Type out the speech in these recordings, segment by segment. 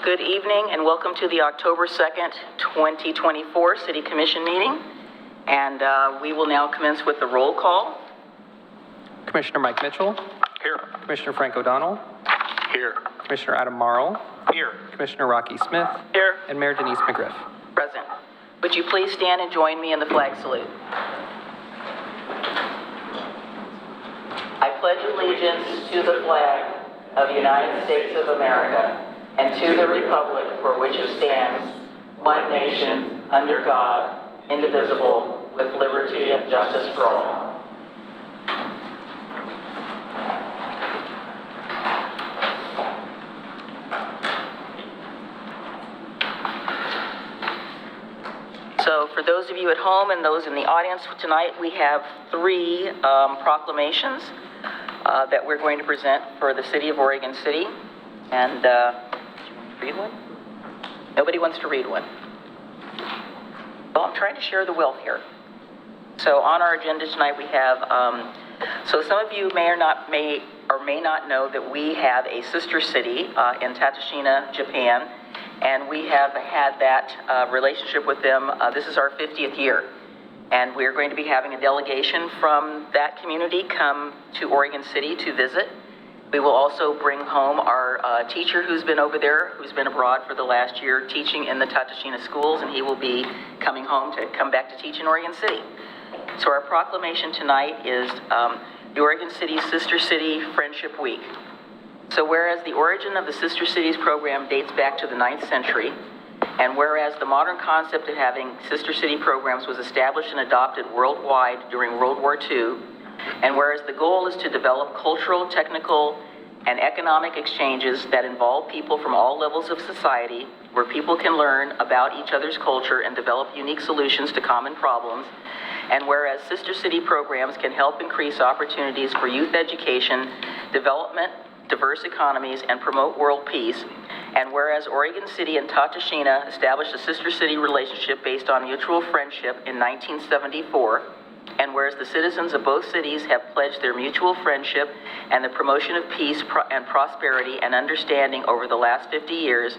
Good evening and welcome to the October 2nd, 2024 City Commission meeting. And we will now commence with the roll call. Commissioner Mike Mitchell. Here. Commissioner Frank O'Donnell. Here. Commissioner Adam Marl. Here. Commissioner Rocky Smith. Here. And Mayor Denise McGriff. Present. Would you please stand and join me in the flag salute? I pledge allegiance to the flag of the United States of America and to the republic for which it stands, one nation, under God, indivisible, with liberty and justice for all. So for those of you at home and those in the audience tonight, we have three proclamations that we're going to present for the City of Oregon City. And read one? Nobody wants to read one. Well, I'm trying to share the wealth here. So on our agenda tonight we have, so some of you may or may not know that we have a sister city in Tateshina, Japan, and we have had that relationship with them. This is our 50th year, and we're going to be having a delegation from that community come to Oregon City to visit. We will also bring home our teacher who's been over there, who's been abroad for the last year teaching in the Tateshina schools, and he will be coming home to come back to teach in Oregon City. So our proclamation tonight is the Oregon City Sister City Friendship Week. So whereas the origin of the Sister Cities program dates back to the 9th century, and whereas the modern concept of having sister city programs was established and adopted worldwide during World War II, and whereas the goal is to develop cultural, technical, and economic exchanges that involve people from all levels of society, where people can learn about each other's culture and develop unique solutions to common problems, and whereas sister city programs can help increase opportunities for youth education, development, diverse economies, and promote world peace, and whereas Oregon City and Tateshina established a sister city relationship based on mutual friendship in 1974, and whereas the citizens of both cities have pledged their mutual friendship and the promotion of peace and prosperity and understanding over the last 50 years,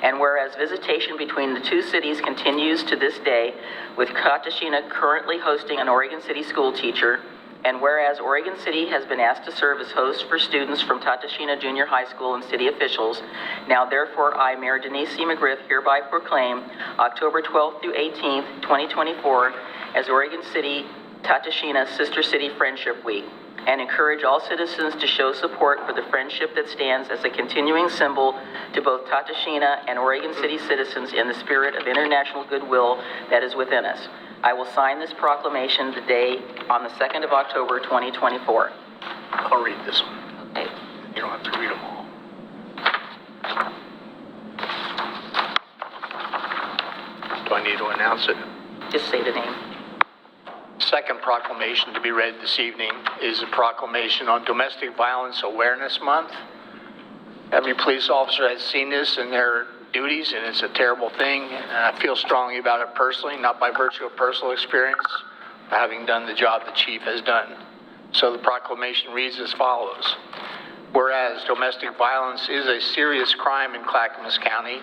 and whereas visitation between the two cities continues to this day, with Tateshina currently hosting an Oregon City school teacher, and whereas Oregon City has been asked to serve as host for students from Tateshina Junior High School and city officials, now therefore I, Mayor Denise C. McGriff, hereby proclaim October 12th through 18th, 2024 as Oregon City Tateshina Sister City Friendship Week, and encourage all citizens to show support for the friendship that stands as a continuing symbol to both Tateshina and Oregon City citizens in the spirit of international goodwill that is within us. I will sign this proclamation today on the 2nd of October, 2024. I'll read this one. Okay. You don't have to read them all. Do I need to announce it? Just say the name. Second proclamation to be read this evening is a proclamation on Domestic Violence Awareness Month. Every police officer has seen this in their duties, and it's a terrible thing. And I feel strongly about it personally, not by virtue of personal experience, but having done the job the chief has done. So the proclamation reads as follows. Whereas domestic violence is a serious crime in Clackamas County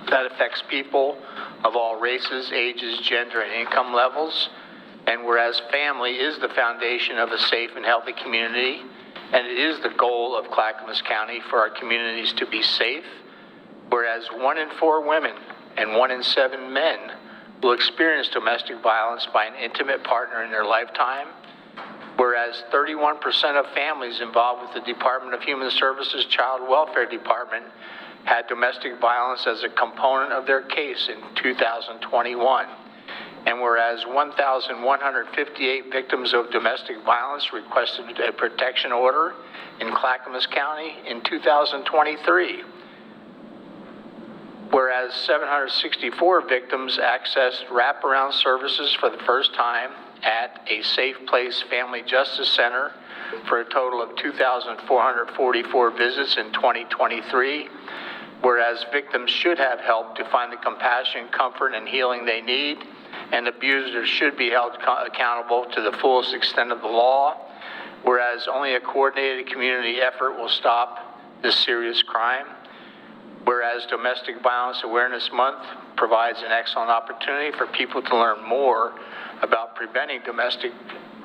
that affects people of all races, ages, gender, and income levels, and whereas family is the foundation of a safe and healthy community, and it is the goal of Clackamas County for our communities to be safe, whereas 1 in 4 women and 1 in 7 men will experience domestic violence by an intimate partner in their lifetime, whereas 31% of families involved with the Department of Human Services Child Welfare Department had domestic violence as a component of their case in 2021. And whereas 1,158 victims of domestic violence requested a protection order in Clackamas County in 2023. Whereas 764 victims accessed wraparound services for the first time at a Safe Place Family Justice Center for a total of 2,444 visits in 2023. Whereas victims should have help to find the compassion, comfort, and healing they need, and abusers should be held accountable to the fullest extent of the law, whereas only a coordinated community effort will stop this serious crime, Whereas Domestic Violence Awareness Month provides an excellent opportunity for people to learn more about preventing domestic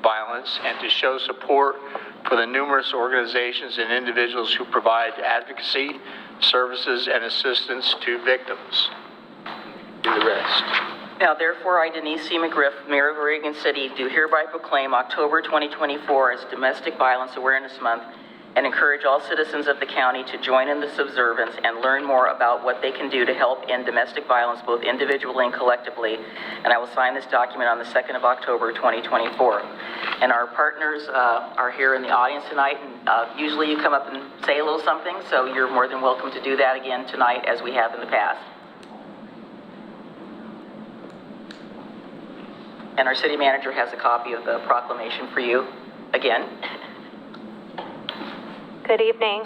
violence and to show support for the numerous organizations and individuals who provide advocacy, services, and assistance to victims. Do the rest. Now, therefore, I, Denise C. McGriff, Mayor of Oregon City, do hereby proclaim October 2024 as Domestic Violence Awareness Month and encourage all citizens of the county to join in this observance and learn more about what they can do to help end domestic violence both individually and collectively. And I will sign this document on the 2nd of October 2024. And our partners are here in the audience tonight, and usually you come up and say a little something, so you're more than welcome to do that again tonight as we have in the past. And our city manager has a copy of the proclamation for you again. Good evening.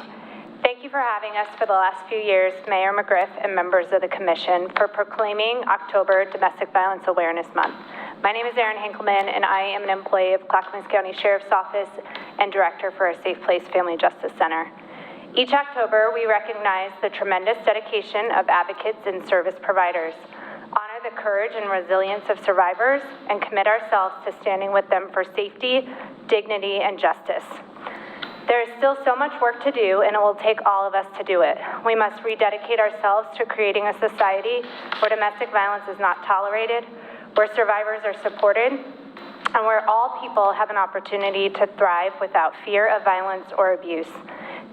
Thank you for having us for the last few years, Mayor McGriff and members of the Commission, for proclaiming October Domestic Violence Awareness Month. My name is Erin Henkelman, and I am an employee of Clackamas County Sheriff's Office and Director for a Safe Place Family Justice Center. Each October, we recognize the tremendous dedication of advocates and service providers, honor the courage and resilience of survivors, and commit ourselves to standing with them for safety, dignity, and justice. There is still so much work to do, and it will take all of us to do it. We must rededicate ourselves to creating a society where domestic violence is not tolerated, where survivors are supported, and where all people have an opportunity to thrive without fear of violence or abuse.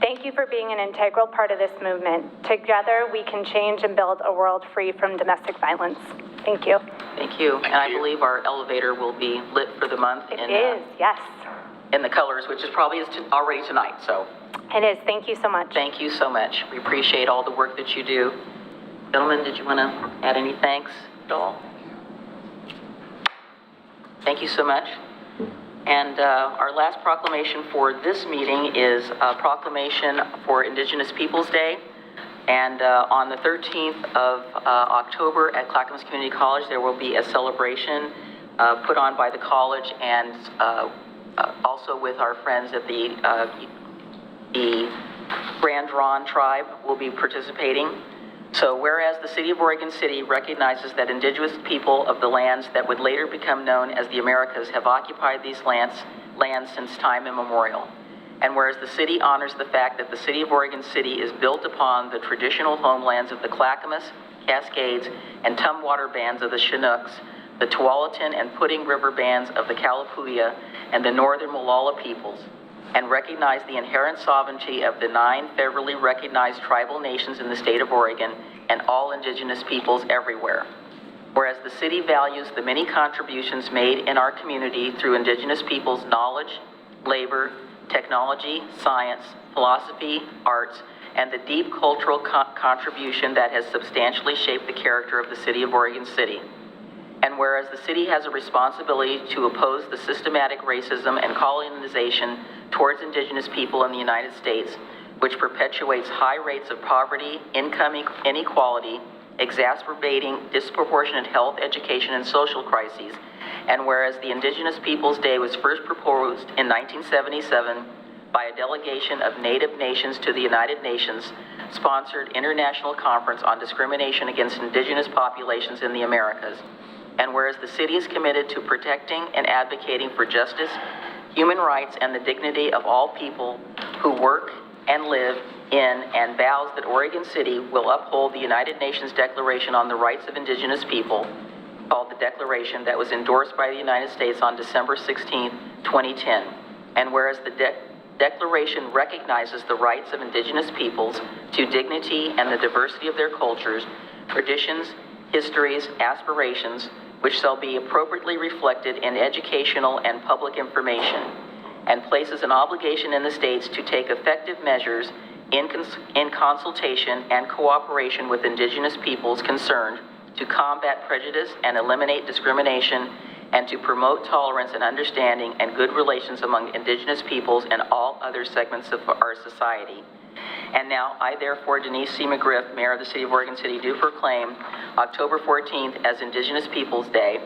Thank you for being an integral part of this movement. Together, we can change and build a world free from domestic violence. Thank you. Thank you. And I believe our elevator will be lit for the month. It is, yes. In the colors, which is probably already tonight, so. It is. Thank you so much. Thank you so much. We appreciate all the work that you do. Gentlemen, did you want to add any thanks at all? Thank you so much. And our last proclamation for this meeting is a proclamation for Indigenous Peoples Day. And on the 13th of October at Clackamas Community College, there will be a celebration put on by the college and also with our friends at the Grand Ron tribe will be participating. So whereas the City of Oregon City recognizes that indigenous people of the lands that would later become known as the Americas have occupied these lands since time immemorial. And whereas the city honors the fact that the City of Oregon City is built upon the traditional homelands of the Clackamas, Cascades, and Tumwater bands of the Chinooks, the Tualatin and Pudding River bands of the Kalapuya, and the Northern Molalla peoples, and recognize the inherent sovereignty of the 9 federally recognized tribal nations in the state of Oregon and all indigenous peoples everywhere. Whereas the city values the many contributions made in our community through indigenous peoples' knowledge, labor, technology, science, philosophy, arts, and the deep cultural contribution that has substantially shaped the character of the City of Oregon City. And whereas the city has a responsibility to oppose the systematic racism and colonization towards indigenous people in the United States, which perpetuates high rates of poverty, income inequality, exacerbating disproportionate health, education, and social crises, and whereas the Indigenous Peoples Day was first proposed in 1977 by a delegation of Native nations to the United Nations sponsored International Conference on Discrimination Against Indigenous Populations in the Americas, and whereas the city is committed to protecting and advocating for justice, human rights, and the dignity of all people who work and live in, and vows that Oregon City will uphold the United Nations Declaration on the Rights of Indigenous People, called the Declaration, that was endorsed by the United States on December 16, 2010. And whereas the Declaration recognizes the rights of indigenous peoples to dignity and the diversity of their cultures, traditions, histories, aspirations, which shall be appropriately reflected in educational and public information, and places an obligation in the states to take effective measures in consultation and cooperation with indigenous peoples concerned to combat prejudice and eliminate discrimination, and to promote tolerance and understanding and good relations among indigenous peoples and all other segments of our society. And now, I therefore, Denise C. McGriff, Mayor of the City of Oregon City, do proclaim October 14th as Indigenous Peoples Day,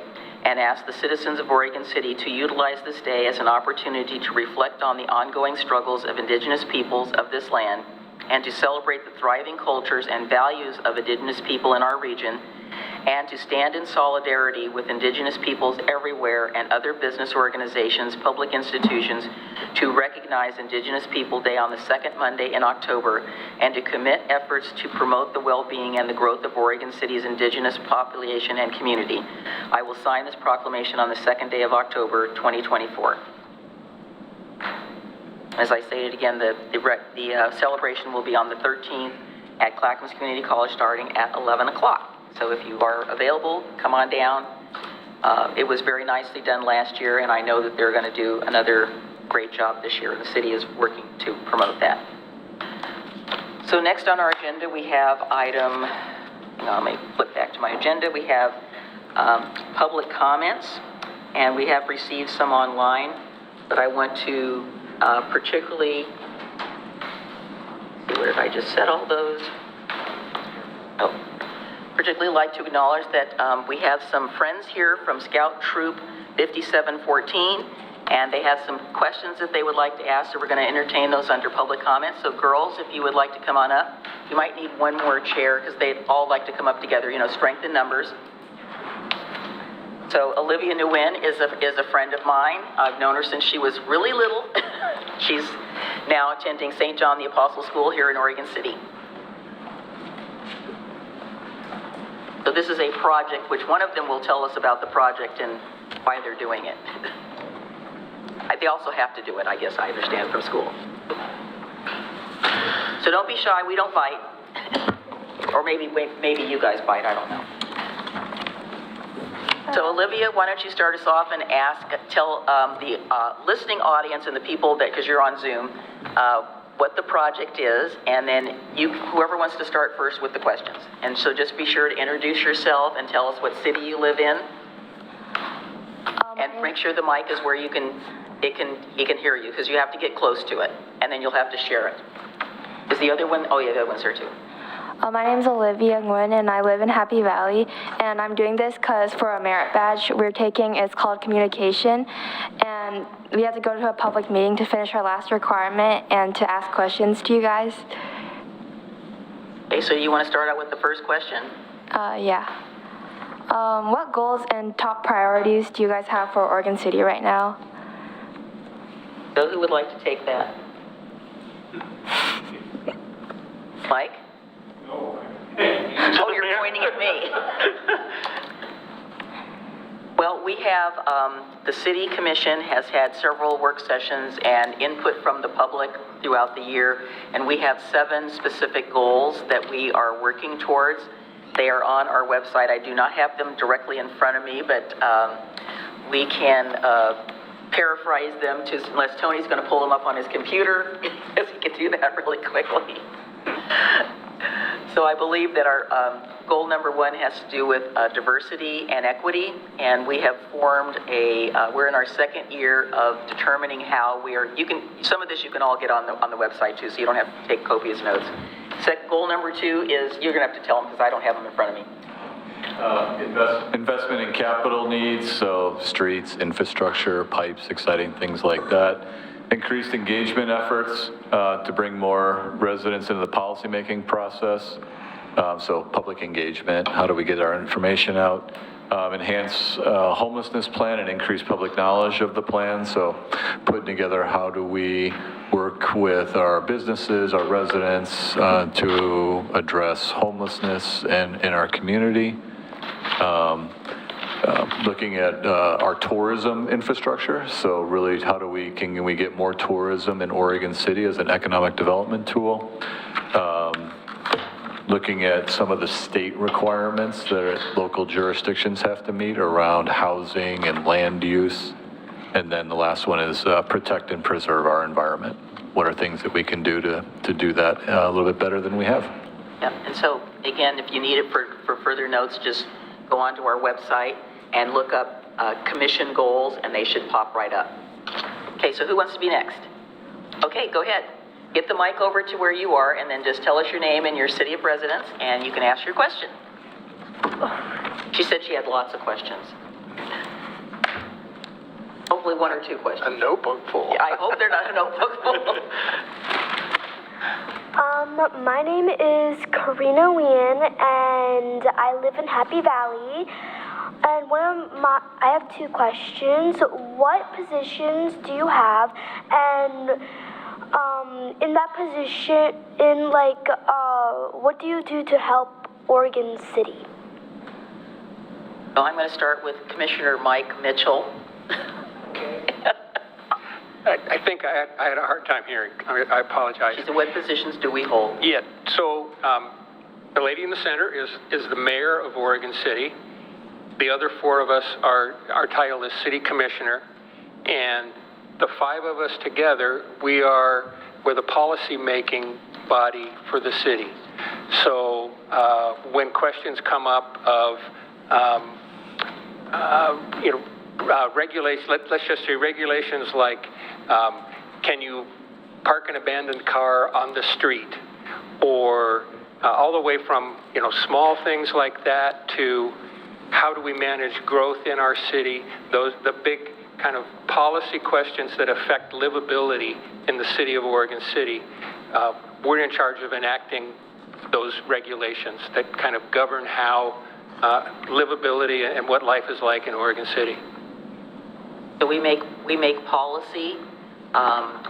and ask the citizens of Oregon City to utilize this day as an opportunity to reflect on the ongoing struggles of indigenous peoples of this land, and to celebrate the thriving cultures and values of Indigenous people in our region, and to stand in solidarity with Indigenous peoples everywhere and other business organizations, public institutions, to recognize Indigenous People Day on the second Monday in October, and to commit efforts to promote the well-being and the growth of Oregon City's Indigenous population and community. I will sign this proclamation on the second day of October, 2024. As I stated again, the celebration will be on the 13th at Clackamas Community College starting at 11 o'clock. So if you are available, come on down. It was very nicely done last year, and I know that they're going to do another great job this year. The city is working to promote that. So next on our agenda, we have let me flip back to my agenda. We have public comments, and we have received some online, but I want to particularly, see, where did I just set all those? Oh. Particularly like to acknowledge that we have some friends here from Scout Troop 5714, and they have some questions that they would like to ask, so we're going to entertain those under public comments. So girls, if you would like to come on up, you might need one more chair because they'd all like to come up together, strength in numbers. So Olivia Nguyen is a friend of mine. I've known her since she was really little. She's now attending St. John the Apostle School here in Oregon City. So this is a project, which one of them will tell us about the project and why they're doing it. They also have to do it, I guess, I understand, from school. So don't be shy, we don't bite. Or maybe you guys bite, I don't know. So Olivia, why don't you start us off and tell the listening audience and the people because you're on Zoom, what the project is, and then whoever wants to start first with the questions. And so just be sure to introduce yourself and tell us what city you live in. And make sure the mic is where he can hear you, because you have to get close to it, and then you'll have to share it. Is the other one? Oh yeah, the other one's here too. My name is Olivia Nguyen, and I live in Happy Valley, and I'm doing this because for a merit badge we're taking, it's called communication, and we have to go to a public meeting to finish our last requirement and to ask questions to you guys. Okay, so you want to start out with the first question? Yeah. What goals and top priorities do you guys have for Oregon City right now? So who would like to take that? Mike? No. Oh, you're pointing at me. Well, we have, the City Commission has had several work sessions and input from the public throughout the year, and we have 7 specific goals that we are working towards. They are on our website. I do not have them directly in front of me, but we can paraphrase them unless Tony's going to pull them up on his computer, because he can do that really quickly. So I believe that our goal number 1 has to do with diversity and equity, and we have formed we're in our 2nd year of determining how some of this you can all get on the website too, so you don't have to take copious notes. Goal number 2 is, you're going to have to tell them because I don't have them in front of me. Investment in capital needs, so streets, infrastructure, pipes, exciting things like that. Increased engagement efforts to bring more residents into the policymaking process. So public engagement, how do we get our information out? Enhance homelessness plan and increase public knowledge of the plan. So putting together how do we work with our businesses, our residents to address homelessness in our community. Looking at our tourism infrastructure, so really how do can we get more tourism in Oregon City as an economic development tool? Looking at some of the state requirements that local jurisdictions have to meet around housing and land use. And then the last one is protect and preserve our environment. What are things that we can do to do that a little bit better than we have? Yeah, and so again, if you need it for further notes, just go onto our website and look up commission goals, and they should pop right up. Okay, so who wants to be next? Okay, go ahead. Get the mic over to where you are, and then just tell us your name and your city of residence, and you can ask your question. She said she had lots of questions. Hopefully 1 or 2 questions. A notebook full. Yeah, I hope they're not a notebook full. My name is Karina Wien, and I live in Happy Valley. And I have two questions. What positions do you have? And in that position, what do you do to help Oregon City? So I'm going to start with Commissioner Mike Mitchell. I think I had a hard time hearing. I apologize. She said, what positions do we hold? Yeah, so the lady in the center is the mayor of Oregon City. The other four of us, our title is city commissioner. And the five of us together, we're the policy-making body for the city. So when questions come up of, regulations, let's just say regulations like, can you park an abandoned car on the street? Or all the way from, small things like that to how do we manage growth in our city, the big kind of policy questions that affect livability in the city of Oregon City. We're in charge of enacting those regulations that kind of govern how livability and what life is like in Oregon City. So we make policy.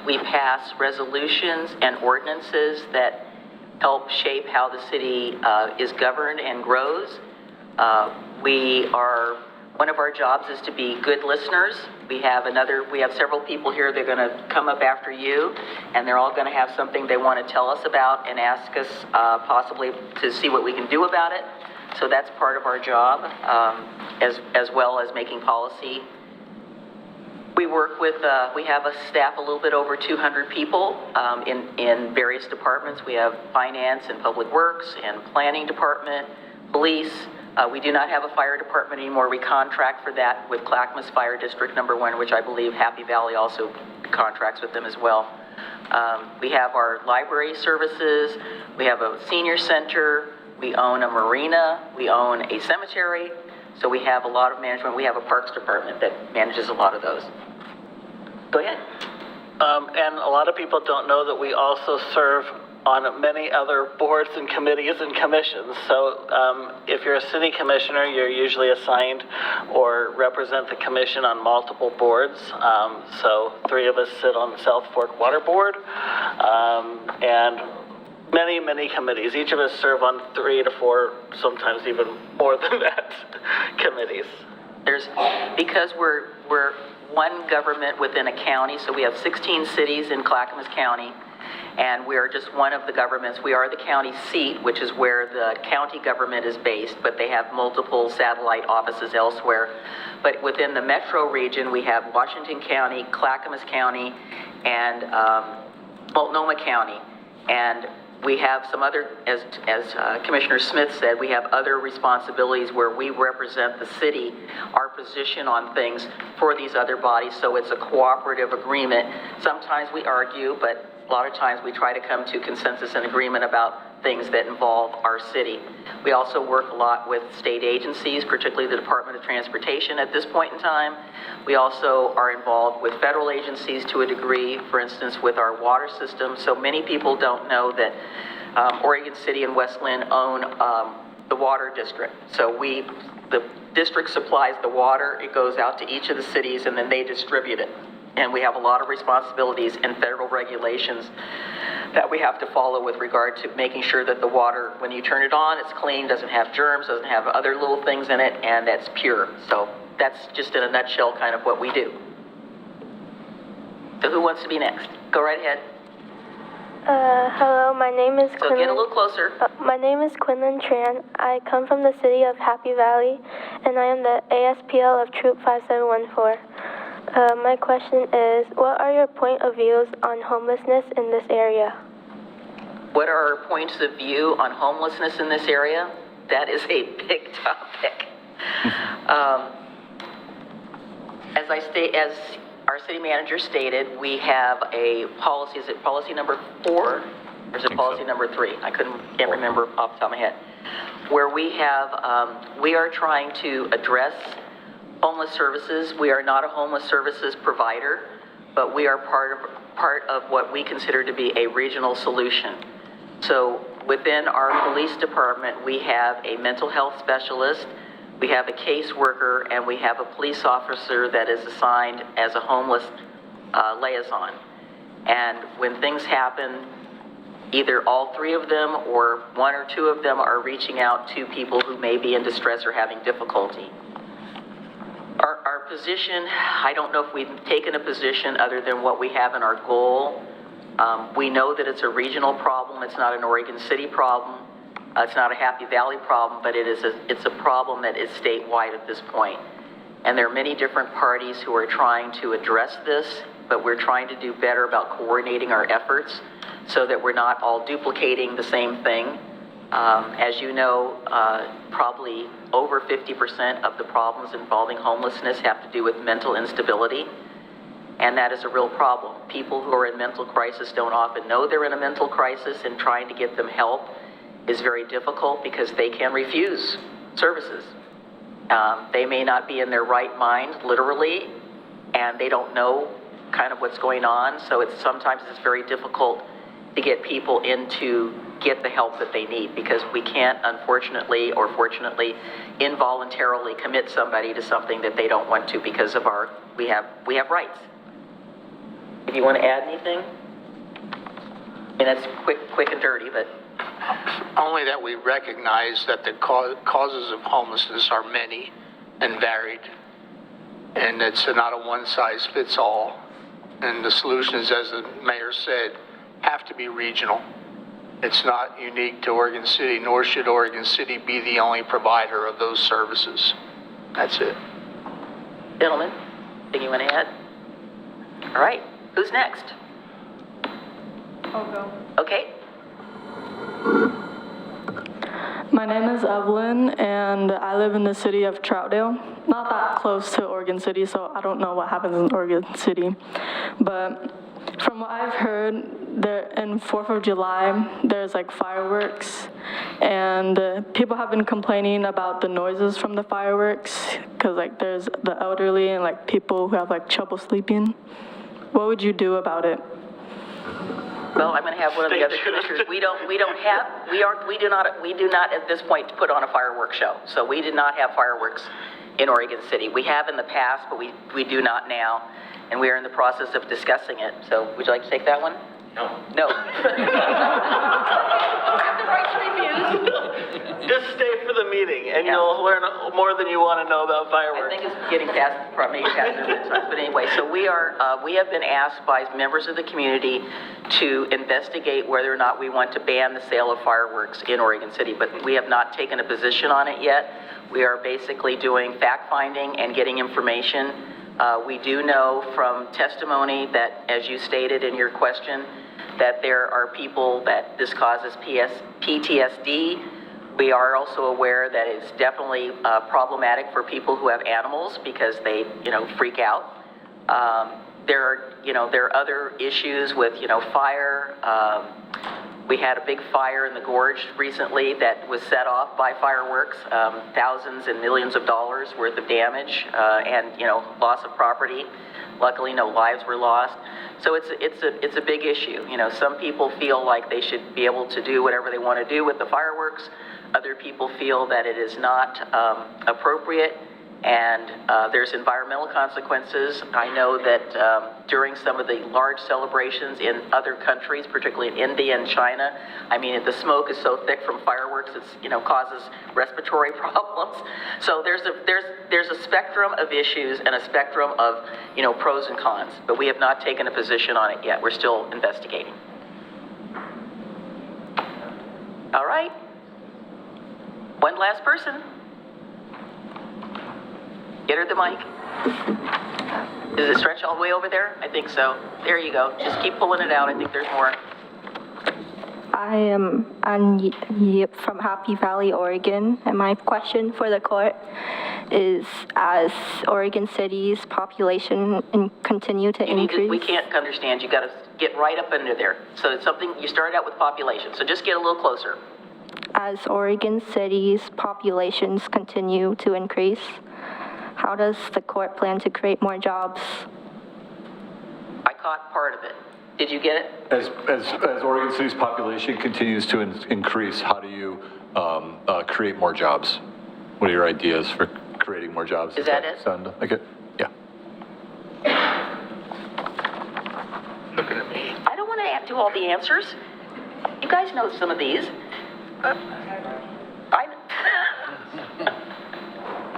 We pass resolutions and ordinances that help shape how the city is governed and grows. One of our jobs is to be good listeners. We have several people here that are going to come up after you, and they're all going to have something they want to tell us about and ask us possibly to see what we can do about it. So that's part of our job, as well as making policy. We work with, we have a staff a little bit over 200 people in various departments. We have finance and public works and planning department, police. We do not have a fire department anymore. We contract for that with Clackamas Fire District number 1, which I believe Happy Valley also contracts with them as well. We have our library services. We have a senior center. We own a marina. We own a cemetery. So we have a lot of management. We have a parks department that manages a lot of those. Go ahead. And a lot of people don't know that we also serve on many other boards and committees and commissions. So if you're a city commissioner, you're usually assigned or represent the commission on multiple boards. So 3 of us sit on the South Fork Water Board, and many committees. Each of us serve on 3 to 4, sometimes even more than that, committees. Because we're one government within a county, so we have 16 cities in Clackamas County, and we are just one of the governments. We are the county seat, which is where the county government is based, but they have multiple satellite offices elsewhere. But within the metro region, we have Washington County, Clackamas County, and Multnomah County. And we have some other, as Commissioner Smith said, we have other responsibilities where we represent the city, our position on things for these other bodies, so it's a cooperative agreement. Sometimes we argue, but a lot of times we try to come to consensus and agreement about things that involve our city. We also work a lot with state agencies, particularly the Department of Transportation at this point in time. We also are involved with federal agencies to a degree, for instance, with our water system. So many people don't know that Oregon City and West Linn own the water district. So the district supplies the water, it goes out to each of the cities, and then they distribute it. And we have a lot of responsibilities and federal regulations that we have to follow with regard to making sure that the water, when you turn it on, it's clean, doesn't have germs, doesn't have other little things in it, and that's pure. So that's just in a nutshell kind of what we do. So who wants to be next? Go right ahead. Hello, my name is So get a little closer. My name is Quinlan Tran. I come from the city of Happy Valley, and I am the ASPL of Troop 5714. My question is, what are your point of views on homelessness in this area? What are our points of view on homelessness in this area? That is a big topic. As our city manager stated, we have a policy. Is it policy number 4? Or is it policy number 3? I can't remember off the top of my head. Where we have, we are trying to address homeless services. We are not a homeless services provider, but we are part of what we consider to be a regional solution. So within our police department, we have a mental health specialist, we have a caseworker, and we have a police officer that is assigned as a homeless liaison. And when things happen, either all three of them or one or two of them are reaching out to people who may be in distress or having difficulty. Our position, I don't know if we've taken a position other than what we have in our goal. We know that it's a regional problem. It's not an Oregon City problem. It's not a Happy Valley problem, but it's a problem that is statewide at this point. And there are many different parties who are trying to address this, but we're trying to do better about coordinating our efforts so that we're not all duplicating the same thing. As you know, probably over 50% of the problems involving homelessness have to do with mental instability, and that is a real problem. People who are in mental crisis don't often know they're in a mental crisis, and trying to get them help is very difficult because they can refuse services. They may not be in their right mind, literally, and they don't know kind of what's going on, so sometimes it's very difficult to get people in to get the help that they need, because we can't, unfortunately or fortunately, involuntarily commit somebody to something that they don't want to because of we have rights. If you want to add anything? I mean, that's quick and dirty, but... Only that we recognize that the causes of homelessness are many and varied, and it's not a one-size-fits-all. And the solutions, as the mayor said, have to be regional. It's not unique to Oregon City, nor should Oregon City be the only provider of those services. That's it. Gentlemen, anything you want to add? All right, who's next? I'll go. Okay. My name is Evelyn, and I live in the city of Troutdale. Not that close to Oregon City, so I don't know what happens in Oregon City. But from what I've heard, there in 4th of July, there's like fireworks, and people have been complaining about the noises from the fireworks, because like there's the elderly and like people who have like trouble sleeping. What would you do about it? Well, I'm going to have one of the other commissioners. We do not at this point put on a fireworks show. So we did not have fireworks in Oregon City. We have in the past, but we do not now, and we are in the process of discussing it. So would you like to take that one? No. No. You have the right to refuse. Just stay for the meeting, and you'll learn more than you want to know about fireworks. I think it's getting past, maybe past their bedtime. But anyway, so we have been asked by members of the community to investigate whether or not we want to ban the sale of fireworks in Oregon City, but we have not taken a position on it yet. We are basically doing fact-finding and getting information. We do know from testimony that, as you stated in your question, that there are people that this causes PTSD. We are also aware that it's definitely problematic for people who have animals because they, freak out. There are other issues with, fire. We had a big fire in the gorge recently that was set off by fireworks, thousands and millions of dollars worth of damage, and loss of property. Luckily, no lives were lost. So it's a big issue. Some people feel like they should be able to do whatever they want to do with the fireworks. Other people feel that it is not appropriate, and there's environmental consequences. I know that during some of the large celebrations in other countries, particularly in India and China, I mean, the smoke is so thick from fireworks, it's causes respiratory problems. So there's a spectrum of issues and a spectrum of pros and cons, but we have not taken a position on it yet. We're still investigating. All right. One last person. Get her the mic. Does it stretch all the way over there? I think so. There you go. Just keep pulling it out. I think there's more. I am Ann Yip from Happy Valley, Oregon, and my question for the court is, as Oregon City's population continue to increase... We can't understand. You got to get right up under there. So it's something, you started out with population, so just get a little closer. As Oregon City's populations continue to increase, how does the court plan to create more jobs? I caught part of it. Did you get it? As Oregon City's population continues to increase, how do you create more jobs? What are your ideas for creating more jobs? Is that it? Sound like it? Yeah. Looking at me. I don't want to do all the answers. You guys know some of these.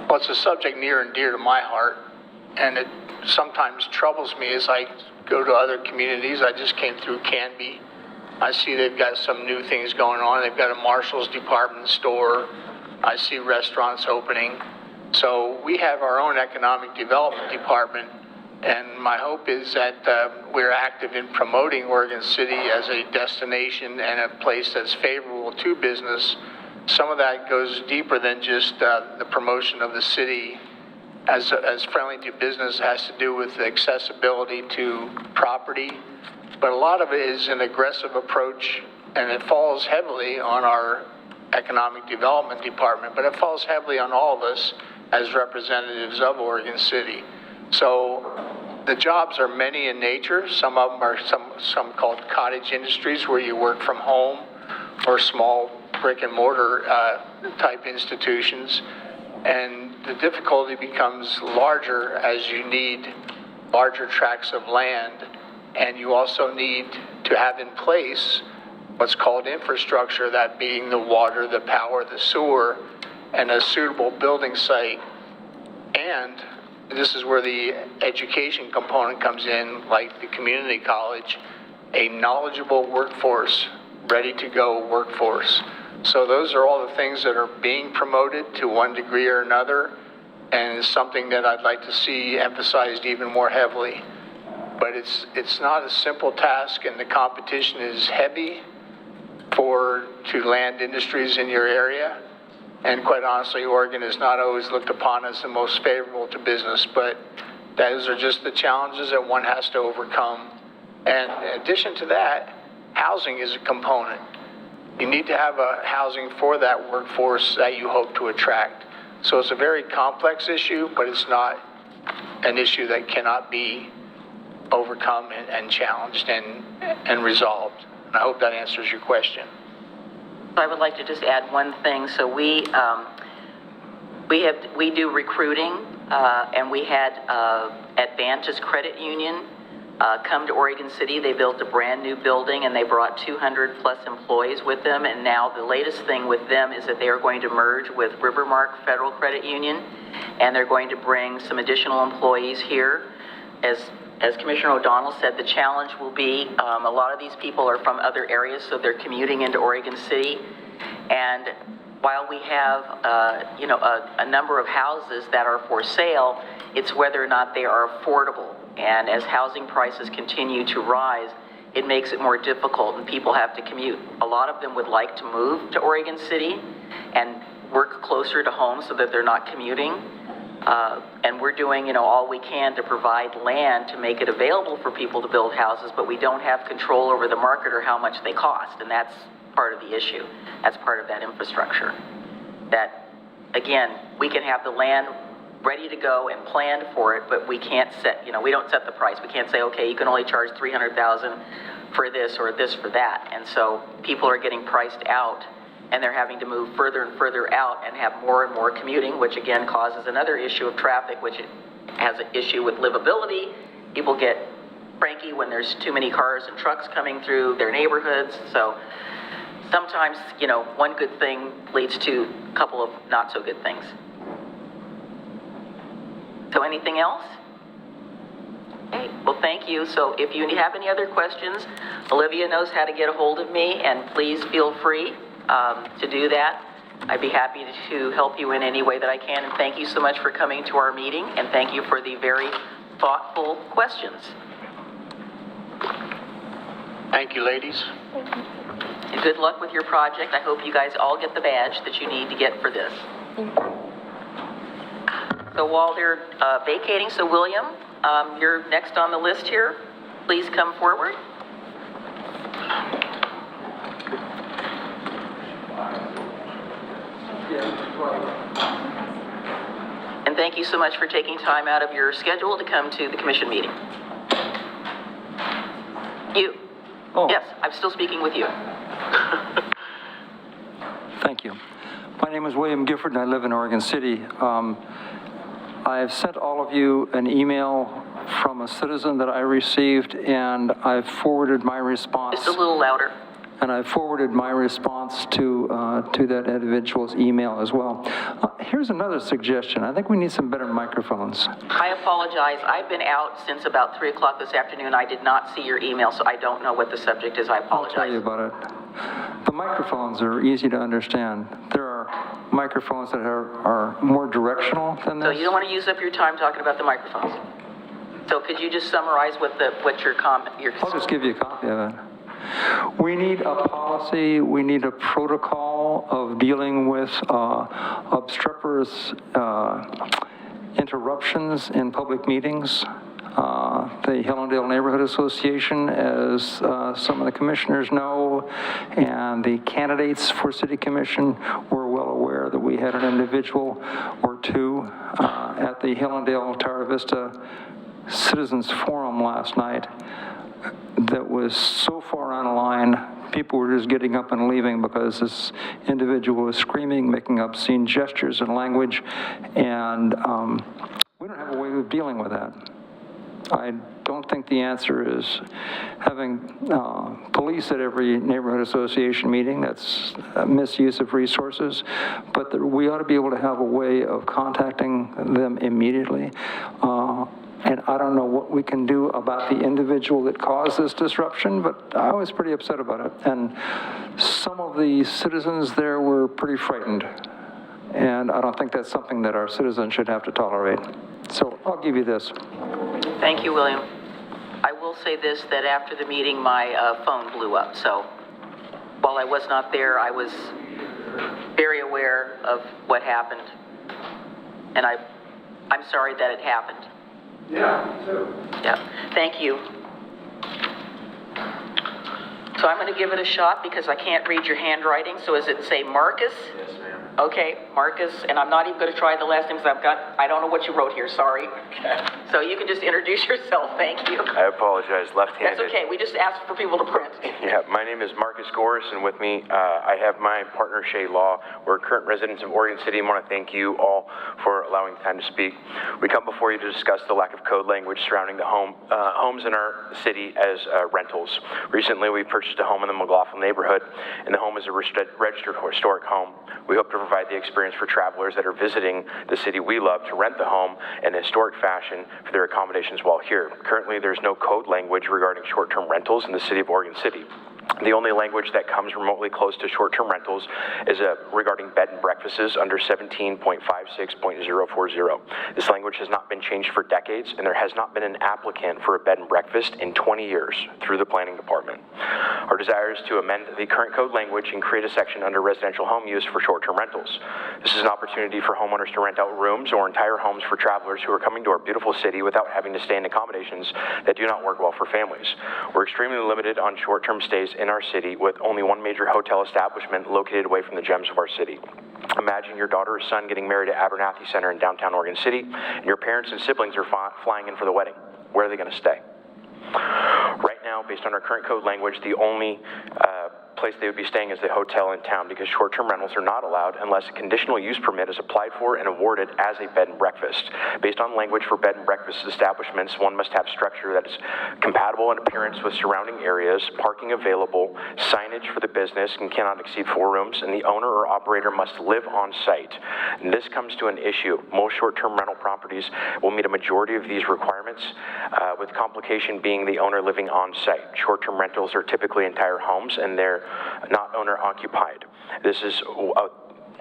Well, it's a subject near and dear to my heart, and it sometimes troubles me as I go to other communities. I just came through Canby. I see they've got some new things going on. They've got a Marshall's department store. I see restaurants opening. So we have our own economic development department, and my hope is that we're active in promoting Oregon City as a destination and a place that's favorable to business. Some of that goes deeper than just the promotion of the city as friendly to business. Has to do with accessibility to property, but a lot of it is an aggressive approach, and it falls heavily on our economic development department, but it falls heavily on all of us as representatives of Oregon City. So the jobs are many in nature. Some of them are some called cottage industries, where you work from home, or small brick and mortar type institutions. And the difficulty becomes larger as you need larger tracts of land, and you also need to have in place what's called infrastructure, that being the water, the power, the sewer, and a suitable building site. And this is where the education component comes in, like the community college, a knowledgeable workforce, ready to go workforce. So those are all the things that are being promoted to one degree or another, and it's something that I'd like to see emphasized even more heavily. But it's not a simple task, and the competition is heavy to land industries in your area. And quite honestly, Oregon is not always looked upon as the most favorable to business, but those are just the challenges that one has to overcome. And in addition to that, housing is a component. You need to have a housing for that workforce that you hope to attract. So it's a very complex issue, but it's not an issue that cannot be overcome and challenged and resolved. And I hope that answers your question. I would like to just add one thing. So we do recruiting, and we had Advantage Credit Union come to Oregon City. They built a brand new building, and they brought 200 plus employees with them. And now the latest thing with them is that they are going to merge with Rivermark Federal Credit Union, and they're going to bring some additional employees here. As Commissioner O'Donnell said, the challenge will be a lot of these people are from other areas, so they're commuting into Oregon City. And while we have a number of houses that are for sale, it's whether or not they are affordable. And as housing prices continue to rise, it makes it more difficult, and people have to commute. A lot of them would like to move to Oregon City and work closer to home so that they're not commuting. And we're doing, all we can to provide land to make it available for people to build houses, but we don't have control over the market or how much they cost, and that's part of the issue. That's part of that infrastructure. That, again, we can have the land ready to go and planned for it, but we can't set, we don't set the price. We can't say, okay, you can only charge $300,000 for this or this for that. And so people are getting priced out, and they're having to move further and further out and have more and more commuting, which again causes another issue of traffic, which has an issue with livability. People get cranky when there's too many cars and trucks coming through their neighborhoods. So sometimes, one good thing leads to a couple of not so good things. So anything else? Okay, well, thank you. So if you have any other questions, Olivia knows how to get a hold of me, and please feel free to do that. I'd be happy to help you in any way that I can. And thank you so much for coming to our meeting, and thank you for the very thoughtful questions. Thank you, ladies. And good luck with your project. I hope you guys all get the badge that you need to get for this. So while they're vacating, so William, you're next on the list here. Please come forward. And thank you so much for taking time out of your schedule to come to the commission meeting. You. Yes, I'm still speaking with you. Thank you. My name is William Gifford, and I live in Oregon City. I've sent all of you an email from a citizen that I received, and I've forwarded my response. Just a little louder. And I forwarded my response to that individual's email as well. Here's another suggestion. I think we need some better microphones. I apologize. I've been out since about 3 o'clock this afternoon. I did not see your email, so I don't know what the subject is. I apologize. I'll tell you about it. The microphones are easy to understand. There are microphones that are more directional than this. So you don't want to use up your time talking about the microphones. So could you just summarize what your comment? I'll just give you a copy of it. We need a policy, we need a protocol of dealing with obstreperous interruptions in public meetings. The Hillendale Neighborhood Association, as some of the commissioners know, and the candidates for city commission were well aware that we had an individual or two at the Hillendale Tower Vista Citizens Forum last night that was so far on a line, people were just getting up and leaving because this individual was screaming, making obscene gestures and language, and we don't have a way of dealing with that. I don't think the answer is having police at every neighborhood association meeting. That's a misuse of resources, but we ought to be able to have a way of contacting them immediately. And I don't know what we can do about the individual that caused this disruption, but I was pretty upset about it. And some of the citizens there were pretty frightened. And I don't think that's something that our citizens should have to tolerate. So I'll give you this. Thank you, William. I will say this, that after the meeting, my phone blew up. So while I was not there, I was very aware of what happened. And I'm sorry that it happened. Yeah, me too. Yeah, thank you. So I'm going to give it a shot because I can't read your handwriting. So is it say Marcus? Yes, ma'am. Okay, Marcus, and I'm not even going to try the last name because I don't know what you wrote here, sorry. Okay. So you can just introduce yourself, thank you. I apologize, left-handed. That's okay, we just asked for people to print. Yeah, my name is Marcus Goris, and with me, I have my partner, Shay Law. We're current residents of Oregon City and want to thank you all for allowing time to speak. We come before you to discuss the lack of code language surrounding the homes in our city as rentals. Recently, we purchased a home in the McLaughlin neighborhood, and the home is a registered historic home. We hope to provide the experience for travelers that are visiting the city we love to rent the home in a historic fashion for their accommodations while here. Currently, there's no code language regarding short-term rentals in the city of Oregon City. The only language that comes remotely close to short-term rentals is regarding bed and breakfasts under 17.56.040. This language has not been changed for decades, and there has not been an applicant for a bed and breakfast in 20 years through the planning department. Our desire is to amend the current code language and create a section under residential home use for short-term rentals. This is an opportunity for homeowners to rent out rooms or entire homes for travelers who are coming to our beautiful city without having to stay in accommodations that do not work well for families. We're extremely limited on short-term stays in our city, with only one major hotel establishment located away from the gems of our city. Imagine your daughter or son getting married at Abernathy Center in downtown Oregon City, and your parents and siblings are flying in for the wedding. Where are they going to stay? Right now, based on our current code language, the only place they would be staying is the hotel in town, because short-term rentals are not allowed unless a conditional use permit is applied for and awarded as a bed and breakfast. Based on language for bed and breakfast establishments, one must have structure that is compatible in appearance with surrounding areas, parking available, signage for the business, and cannot exceed 4 rooms, and the owner or operator must live on site. And this comes to an issue. Most short-term rental properties will meet a majority of these requirements, with complication being the owner living on site. Short-term rentals are typically entire homes, and they're not owner occupied. This is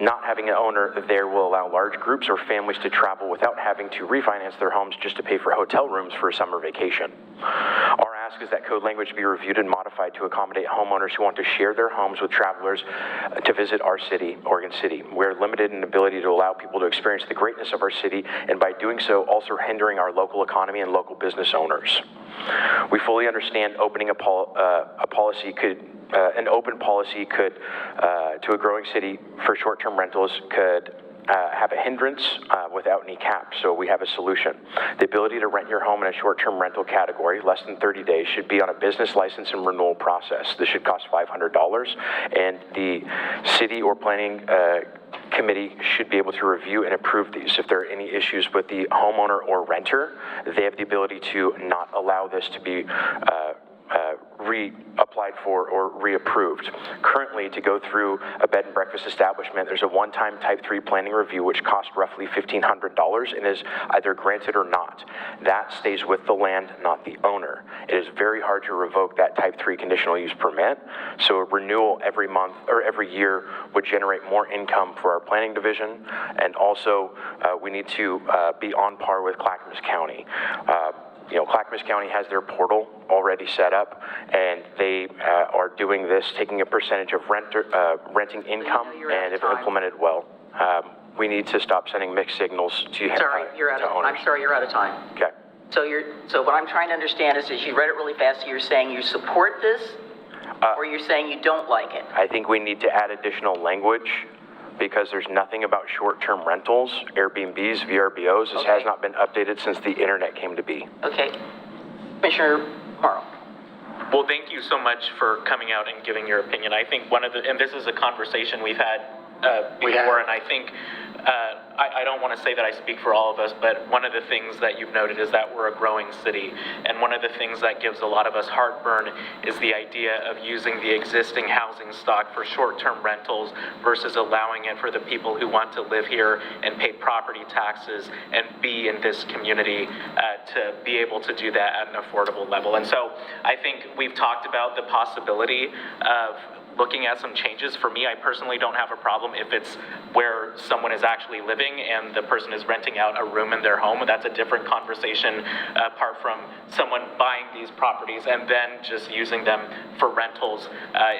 not having an owner there will allow large groups or families to travel without having to refinance their homes just to pay for hotel rooms for a summer vacation. Our ask is that code language be reviewed and modified to accommodate homeowners who want to share their homes with travelers to visit our city, Oregon City. We're limited in ability to allow people to experience the greatness of our city, and by doing so, also hindering our local economy and local business owners. We fully understand opening an open policy could, to a growing city for short-term rentals could have a hindrance without any cap, so we have a solution. The ability to rent your home in a short-term rental category, less than 30 days, should be on a business license and renewal process. This should cost $500, and the city or planning committee should be able to review and approve these. If there are any issues with the homeowner or renter, they have the ability to not allow this to be reapplied for or reapproved. Currently, to go through a bed and breakfast establishment, there's a one-time Type 3 planning review which costs roughly $1,500 and is either granted or not. That stays with the land, not the owner. It is very hard to revoke that Type 3 conditional use permit, so a renewal every month or every year would generate more income for our planning division, and also we need to be on par with Clackamas County. Clackamas County has their portal already set up, and they are doing this, taking a percentage of renting income, and if implemented well. We need to stop sending mixed signals to owners. I'm sorry, you're out of time. Okay. So what I'm trying to understand is you read it really fast, so you're saying you support this, or you're saying you don't like it? I think we need to add additional language, because there's nothing about short-term rentals, Airbnbs, VRBOs. This has not been updated since the internet came to be. Okay. Commissioner Morrow. Well, thank you so much for coming out and giving your opinion. I think and this is a conversation we've had before, and I think, I don't want to say that I speak for all of us, but one of the things that you've noted is that we're a growing city, and one of the things that gives a lot of us heartburn is the idea of using the existing housing stock for short-term rentals versus allowing it for the people who want to live here and pay property taxes and be in this community to be able to do that at an affordable level. And so I think we've talked about the possibility of looking at some changes. For me, I personally don't have a problem if it's where someone is actually living and the person is renting out a room in their home. That's a different conversation apart from someone buying these properties and then just using them for rentals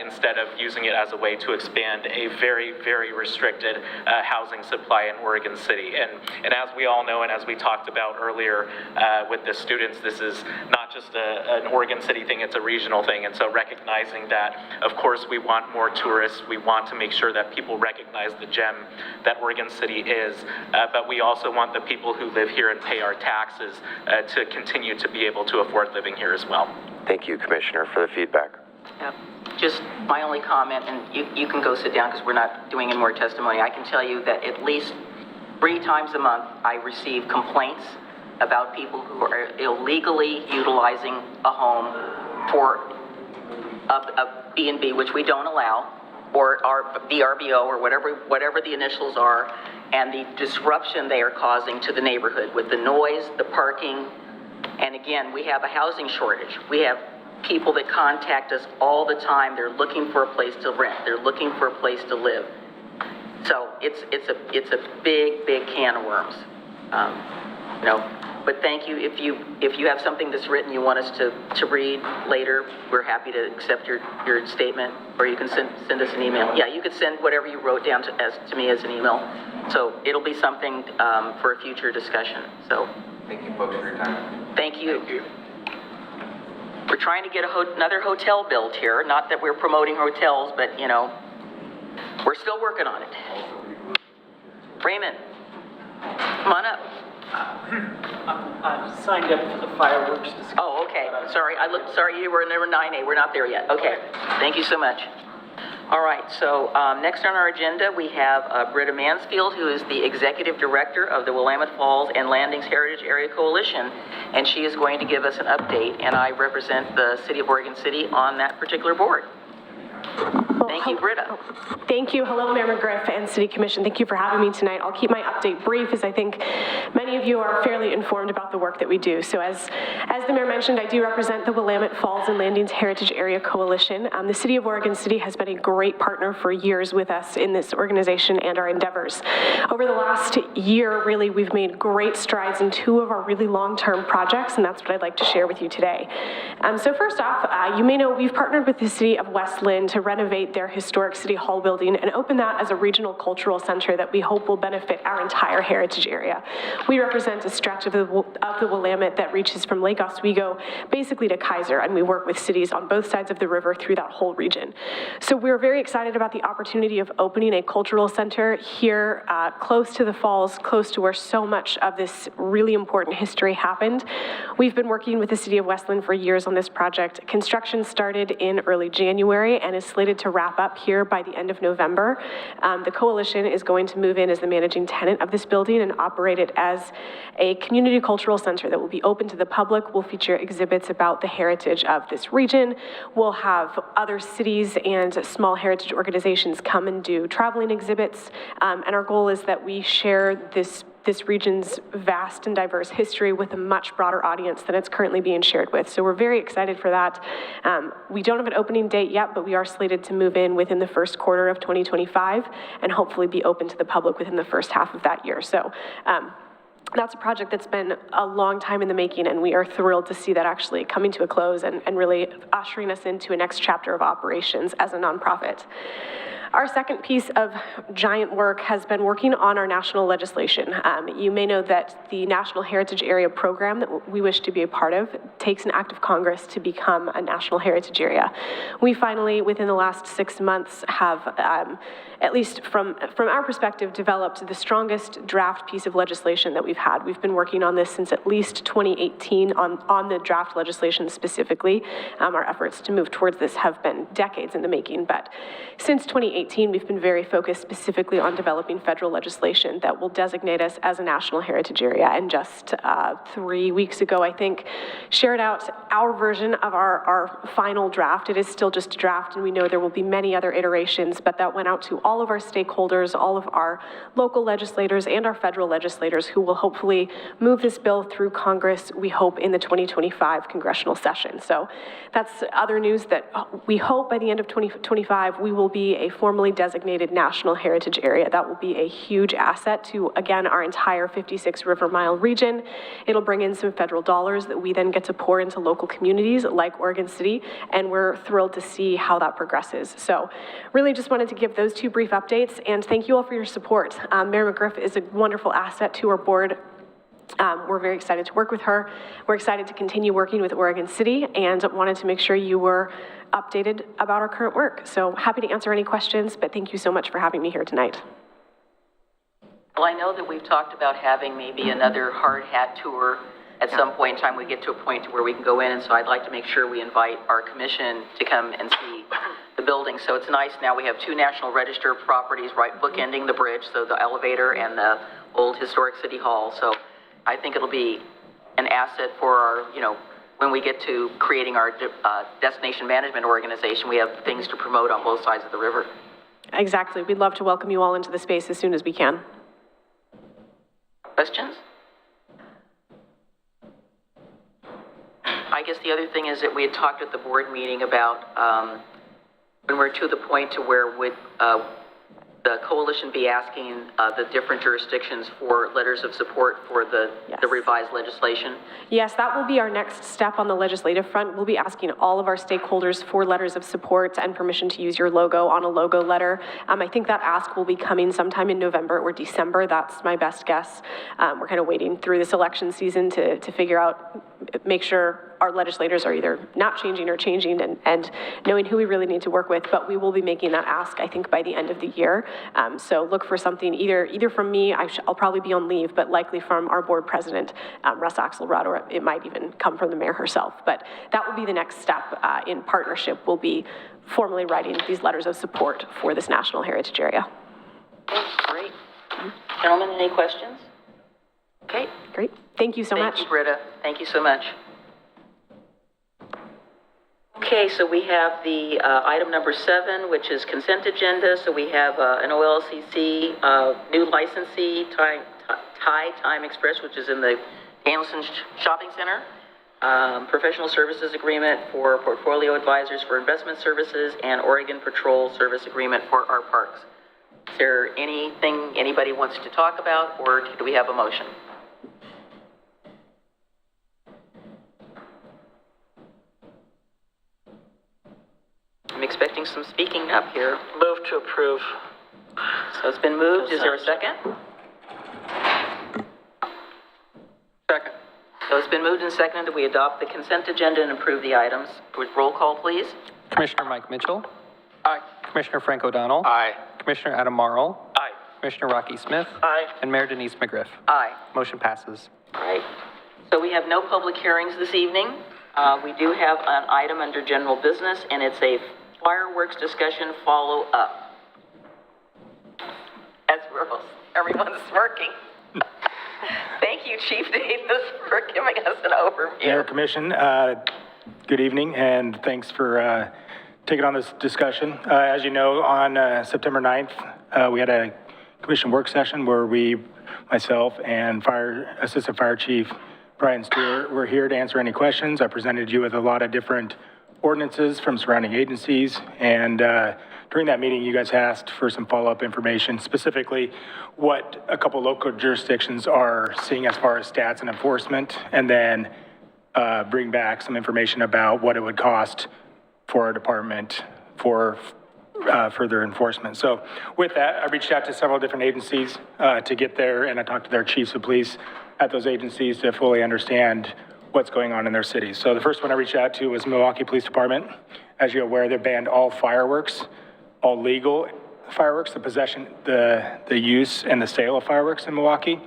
instead of using it as a way to expand a very, very restricted housing supply in Oregon City. And as we all know, and as we talked about earlier with the students, this is not just an Oregon City thing, it's a regional thing. And so recognizing that, of course, we want more tourists. We want to make sure that people recognize the gem that Oregon City is, but we also want the people who live here and pay our taxes to continue to be able to afford living here as well. Thank you, Commissioner, for the feedback. Yeah. Just my only comment, and you can go sit down because we're not doing any more testimony. I can tell you that at least 3 times a month I receive complaints about people who are illegally utilizing a home for a B&B, which we don't allow, or our VRBO, or whatever the initials are, and the disruption they are causing to the neighborhood with the noise, the parking, and again, we have a housing shortage. We have people that contact us all the time. They're looking for a place to rent. They're looking for a place to live. So it's a big can of worms. But thank you. If you have something that's written you want us to read later, we're happy to accept your statement, or you can send us an email. Yeah, you could send whatever you wrote down to me as an email. So it'll be something for a future discussion. So Thank you, folks, for your time. thank you. We're trying to get another hotel built here. Not that we're promoting hotels, but we're still working on it. Raymond, come on up. I signed up for the fireworks discussion. Oh, okay. Sorry, you were number 9A. We're not there yet. Okay. Thank you so much. All right. So next on our agenda, we have Britta Mansfield, who is the Executive Director of the Willamette Falls and Landings Heritage Area Coalition, and she is going to give us an update, and I represent the City of Oregon City on that particular board. Thank you, Britta. Thank you. Hello, Mayor McGriff and City Commission. Thank you for having me tonight. I'll keep my update brief, as I think many of you are fairly informed about the work that we do. So as the Mayor mentioned, I do represent the Willamette Falls and Landings Heritage Area Coalition. The City of Oregon City has been a great partner for years with us in this organization and our endeavors. Over the last year, really, we've made great strides in 2 of our really long-term projects, and that's what I'd like to share with you today. So first off, you may know we've partnered with the City of West Lynn to renovate their historic City Hall building and open that as a regional cultural center that we hope will benefit our entire heritage area. We represent a stretch of the Willamette that reaches from Lake Oswego basically to Kaiser, and we work with cities on both sides of the river through that whole region. So we're very excited about the opportunity of opening a cultural center here close to the falls, close to where so much of this really important history happened. We've been working with the City of Westland for years on this project. Construction started in early January and is slated to wrap up here by the end of November. The coalition is going to move in as the managing tenant of this building and operate it as a community cultural center that will be open to the public, will feature exhibits about the heritage of this region. We'll have other cities and small heritage organizations come and do traveling exhibits. And our goal is that we share this region's vast and diverse history with a much broader audience than it's currently being shared with. So we're very excited for that. We don't have an opening date yet, but we are slated to move in within the first quarter of 2025 and hopefully be open to the public within the first half of that year. So that's a project that's been a long time in the making, and we are thrilled to see that actually coming to a close and really ushering us into a next chapter of operations as a nonprofit. Our second piece of giant work has been working on our national legislation. You may know that the National Heritage Area program that we wish to be a part of takes an act of Congress to become a national heritage area. We finally, within the last 6 months, have, at least from our perspective, developed the strongest draft piece of legislation that we've had. We've been working on this since at least 2018 on the draft legislation specifically. Our efforts to move towards this have been decades in the making, but since 2018, we've been very focused specifically on developing federal legislation that will designate us as a national heritage area. And just 3 weeks ago, I think, shared out our version of our final draft. It is still just a draft, and we know there will be many other iterations, but that went out to all of our stakeholders, all of our local legislators and our federal legislators who will hopefully move this bill through Congress, we hope, in the 2025 congressional session. So that's other news that we hope by the end of 2025, we will be a formally designated national heritage area. That will be a huge asset to, again, our entire 56 River Mile region. It'll bring in some federal dollars that we then get to pour into local communities like Oregon City, and we're thrilled to see how that progresses. So really just wanted to give those two brief updates, and thank you all for your support. Mayor McGriff is a wonderful asset to our board. We're very excited to work with her. We're excited to continue working with Oregon City and wanted to make sure you were updated about our current work. So happy to answer any questions, but thank you so much for having me here tonight. Well, I know that we've talked about having maybe another hard hat tour at some point in time. We get to a point to where we can go in, and so I'd like to make sure we invite our commission to come and see the building. So it's nice now we have two National Register properties right bookending the bridge, so the elevator and the old historic City Hall. So I think it'll be an asset for our, when we get to creating our destination management organization, we have things to promote on both sides of the river. Exactly. We'd love to welcome you all into the space as soon as we can. Questions? I guess the other thing is that we had talked at the board meeting about when we're to the point to where would the coalition be asking the different jurisdictions for letters of support for the revised legislation? Yes, that will be our next step on the legislative front. We'll be asking all of our stakeholders for letters of support and permission to use your logo on a logo letter. I think that ask will be coming sometime in November or December. That's my best guess. We're kind of waiting through this election season to figure out, make sure our legislators are either not changing or changing and knowing who we really need to work with, but we will be making that ask, I think, by the end of the year. So look for something either from me, I'll probably be on leave, but likely from our board president, Russ Axelrod, or it might even come from the mayor herself. But that will be the next step in partnership. We'll be formally writing these letters of support for this national heritage area. Okay, great. Gentlemen, any questions? Okay. Great. Thank you so much. Thank you, Britta. Thank you so much. Okay, so we have the item number 7, which is consent agenda. So we have an OLCC new licensee, Time Express, which is in the Danielson Shopping Center. Professional services agreement for portfolio advisors for investment services, and Oregon Patrol service agreement for our parks. Is there anything anybody wants to talk about, or do we have a motion? I'm expecting expecting some speaking up here. Move to approve. So it's been moved. Is there a second? Second. So it's been moved and seconded that we adopt the consent agenda and approve the items. With roll call, please. Commissioner Mike Mitchell. Aye. Commissioner Frank O'Donnell. Aye. Commissioner Adam Marl. Aye. Commissioner Rocky Smith. Aye. And Mayor Denise McGriff. Aye. Motion passes. All right. So we have no public hearings this evening. We do have an item under general business, and it's a fireworks discussion follow-up. As everyone's smirking. Thank you, Chief Davis, for giving us an overview. Mayor, Commission, good evening, and thanks for taking on this discussion. As you know, on September 9th, we had a commission work session where myself and Assistant Fire Chief Brian Stewart were here to answer any questions. I presented you with a lot of different ordinances from surrounding agencies, and during that meeting, you guys asked for some follow-up information, specifically what a couple local jurisdictions are seeing as far as stats and enforcement, and then bring back some information about what it would cost for our department for further enforcement. So with that, I reached out to several different agencies to get there, and I talked to their chiefs of police at those agencies to fully understand what's going on in their cities. So the first one I reached out to was Milwaukee Police Department. As you're aware, they banned all fireworks, all legal fireworks, the possession, the use and the sale of fireworks in Milwaukee.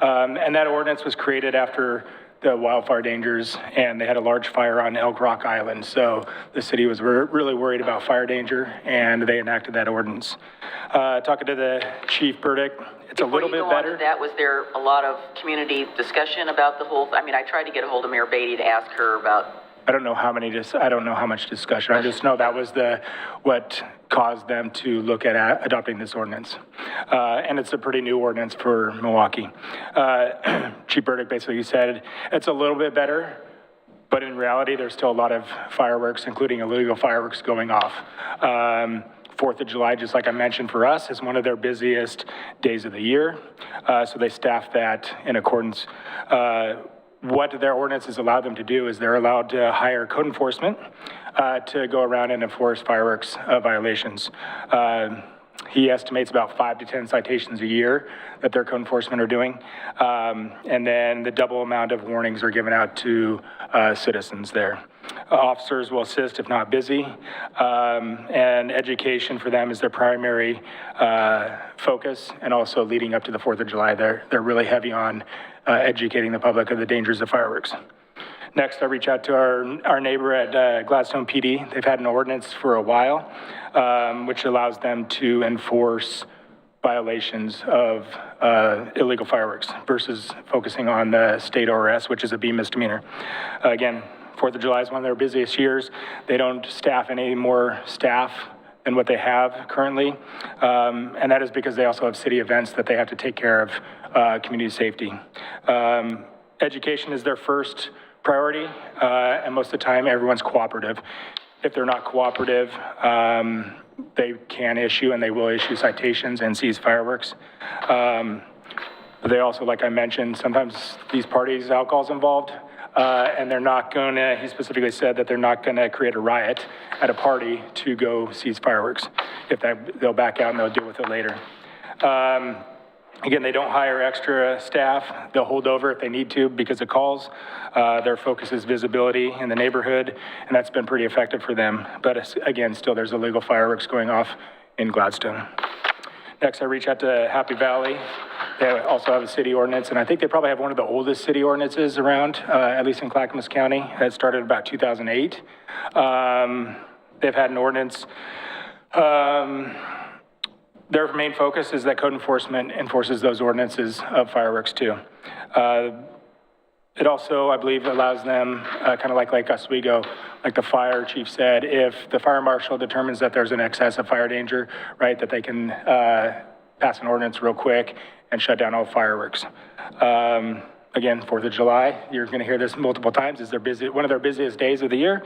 And that ordinance was created after the wildfire dangers, and they had a large fire on Elk Rock Island. So the city was really worried about fire danger, and they enacted that ordinance. Talking to the Chief Burdick, it's a little bit better. Before you go on to that, was there a lot of community discussion about the whole, I tried to get a hold of Mayor Beatty to ask her about. I don't know how much discussion. I just know that was what caused them to look at adopting this ordinance. And it's a pretty new ordinance for Milwaukee. Chief Burdick basically said it's a little bit better, but in reality, there's still a lot of fireworks, including illegal fireworks, going off. 4th of July, just like I mentioned, for us, is one of their busiest days of the year. So they staff that in accordance. What their ordinances allow them to do is they're allowed to hire code enforcement to go around and enforce fireworks violations. He estimates about 5 to 10 citations a year that their code enforcement are doing. And then the double amount of warnings are given out to citizens there. Officers will assist if not busy, and education for them is their primary focus, and also leading up to the 4th of July, they're really heavy on educating the public of the dangers of fireworks. Next, I reach out to our neighbor at Gladstone PD. They've had an ordinance for a while, which allows them to enforce violations of illegal fireworks versus focusing on the state ORS, which is a B misdemeanor. Again, 4th of July is one of their busiest years. They don't staff any more staff than what they have currently. And that is because they also have city events that they have to take care of community safety. Education is their first priority, and most of the time everyone's cooperative. If they're not cooperative, they can issue and they will issue citations and seize fireworks. They also, like I mentioned, sometimes these parties, alcohol's involved, and they're not gonna, he specifically said that they're not gonna create a riot at a party to go seize fireworks. If they'll back out and they'll deal with it later. Again, they don't hire extra staff. They'll hold over if they need to because of calls. Their focus is visibility in the neighborhood, and that's been pretty effective for them. But again, still there's illegal fireworks going off in Gladstone. Next, I reach out to Happy Valley. They also have a city ordinance, and I think they probably have one of the oldest city ordinances around, at least in Clackamas County. That started about 2008. They've had an ordinance. Their main focus is that code enforcement enforces those ordinances of fireworks too. It also, I believe, allows them, kind of like Oswego, like the fire chief said, if the fire marshal determines that there's an excess of fire danger, right, that they can pass an ordinance real quick and shut down all fireworks. Again, 4th of July, you're going to hear this multiple times, is one of their busiest days of the year.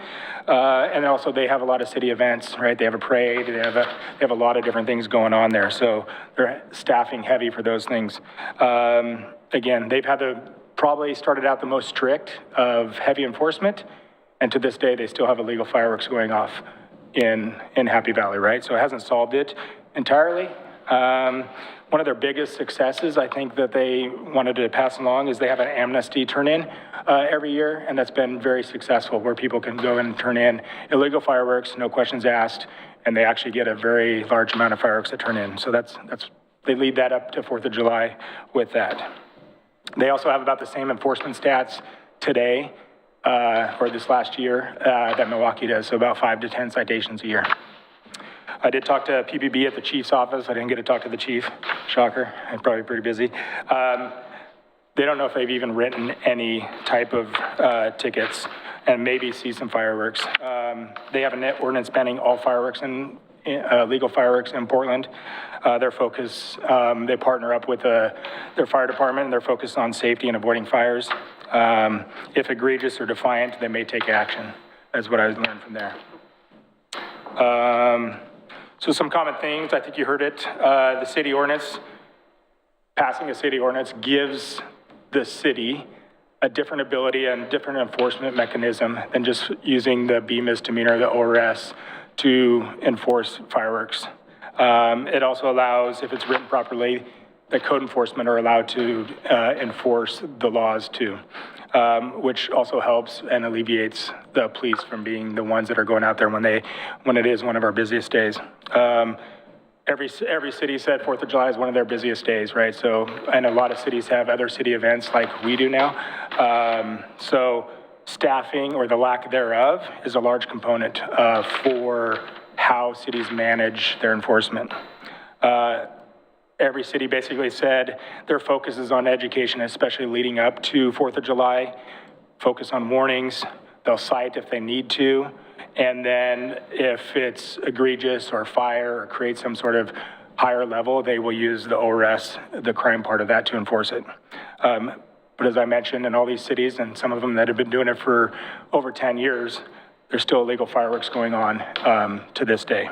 And also they have a lot of city events, right? They have a parade, they have a lot of different things going on there. So they're staffing heavy for those things. Again, they've had probably started out the most strict of heavy enforcement. And to this day, they still have illegal fireworks going off. in Happy Valley, right? So it hasn't solved it entirely. One of their biggest successes, I think, that they wanted to pass along is they have an amnesty turn-in every year, and that's been very successful, where people can go and turn in illegal fireworks, no questions asked, and they actually get a very large amount of fireworks that turn in. So they lead that up to 4th of July with that. They also have about the same enforcement stats today, or this last year, that Milwaukee does, so about 5 to 10 citations a year. I did talk to PBB at the chief's office. I didn't get to talk to the chief. Shocker. I'm probably pretty busy. They don't know if they've even written any type of tickets and maybe see some fireworks. They have a net ordinance banning all fireworks and legal fireworks in Portland. Their focus, they partner up with their fire department, and they're focused on safety and avoiding fires. If egregious or defiant, they may take action. That's what I learned from there. So some common things, I think you heard it, the city ordinance, passing a city ordinance gives the city a different ability and different enforcement mechanism than just using the B misdemeanor, the ORS, to enforce fireworks. It also allows, if it's written properly, that code enforcement are allowed to enforce the laws too, which also helps and alleviates the police from being the ones that are going out there when it is one of our busiest days. Every city said 4th of July is one of their busiest days, right? So, and a lot of cities have other city events like we do now. So staffing, or the lack thereof, is a large component for how cities manage their enforcement. Every city basically said their focus is on education, especially leading up to 4th of July, focus on warnings. They'll cite if they need to. And then if it's egregious or fire or create some sort of higher level, they will use the ORS, the crime part of that, to enforce it. But as I mentioned, in all these cities, and some of them that have been doing it for over 10 years, there's still illegal fireworks going on to this day.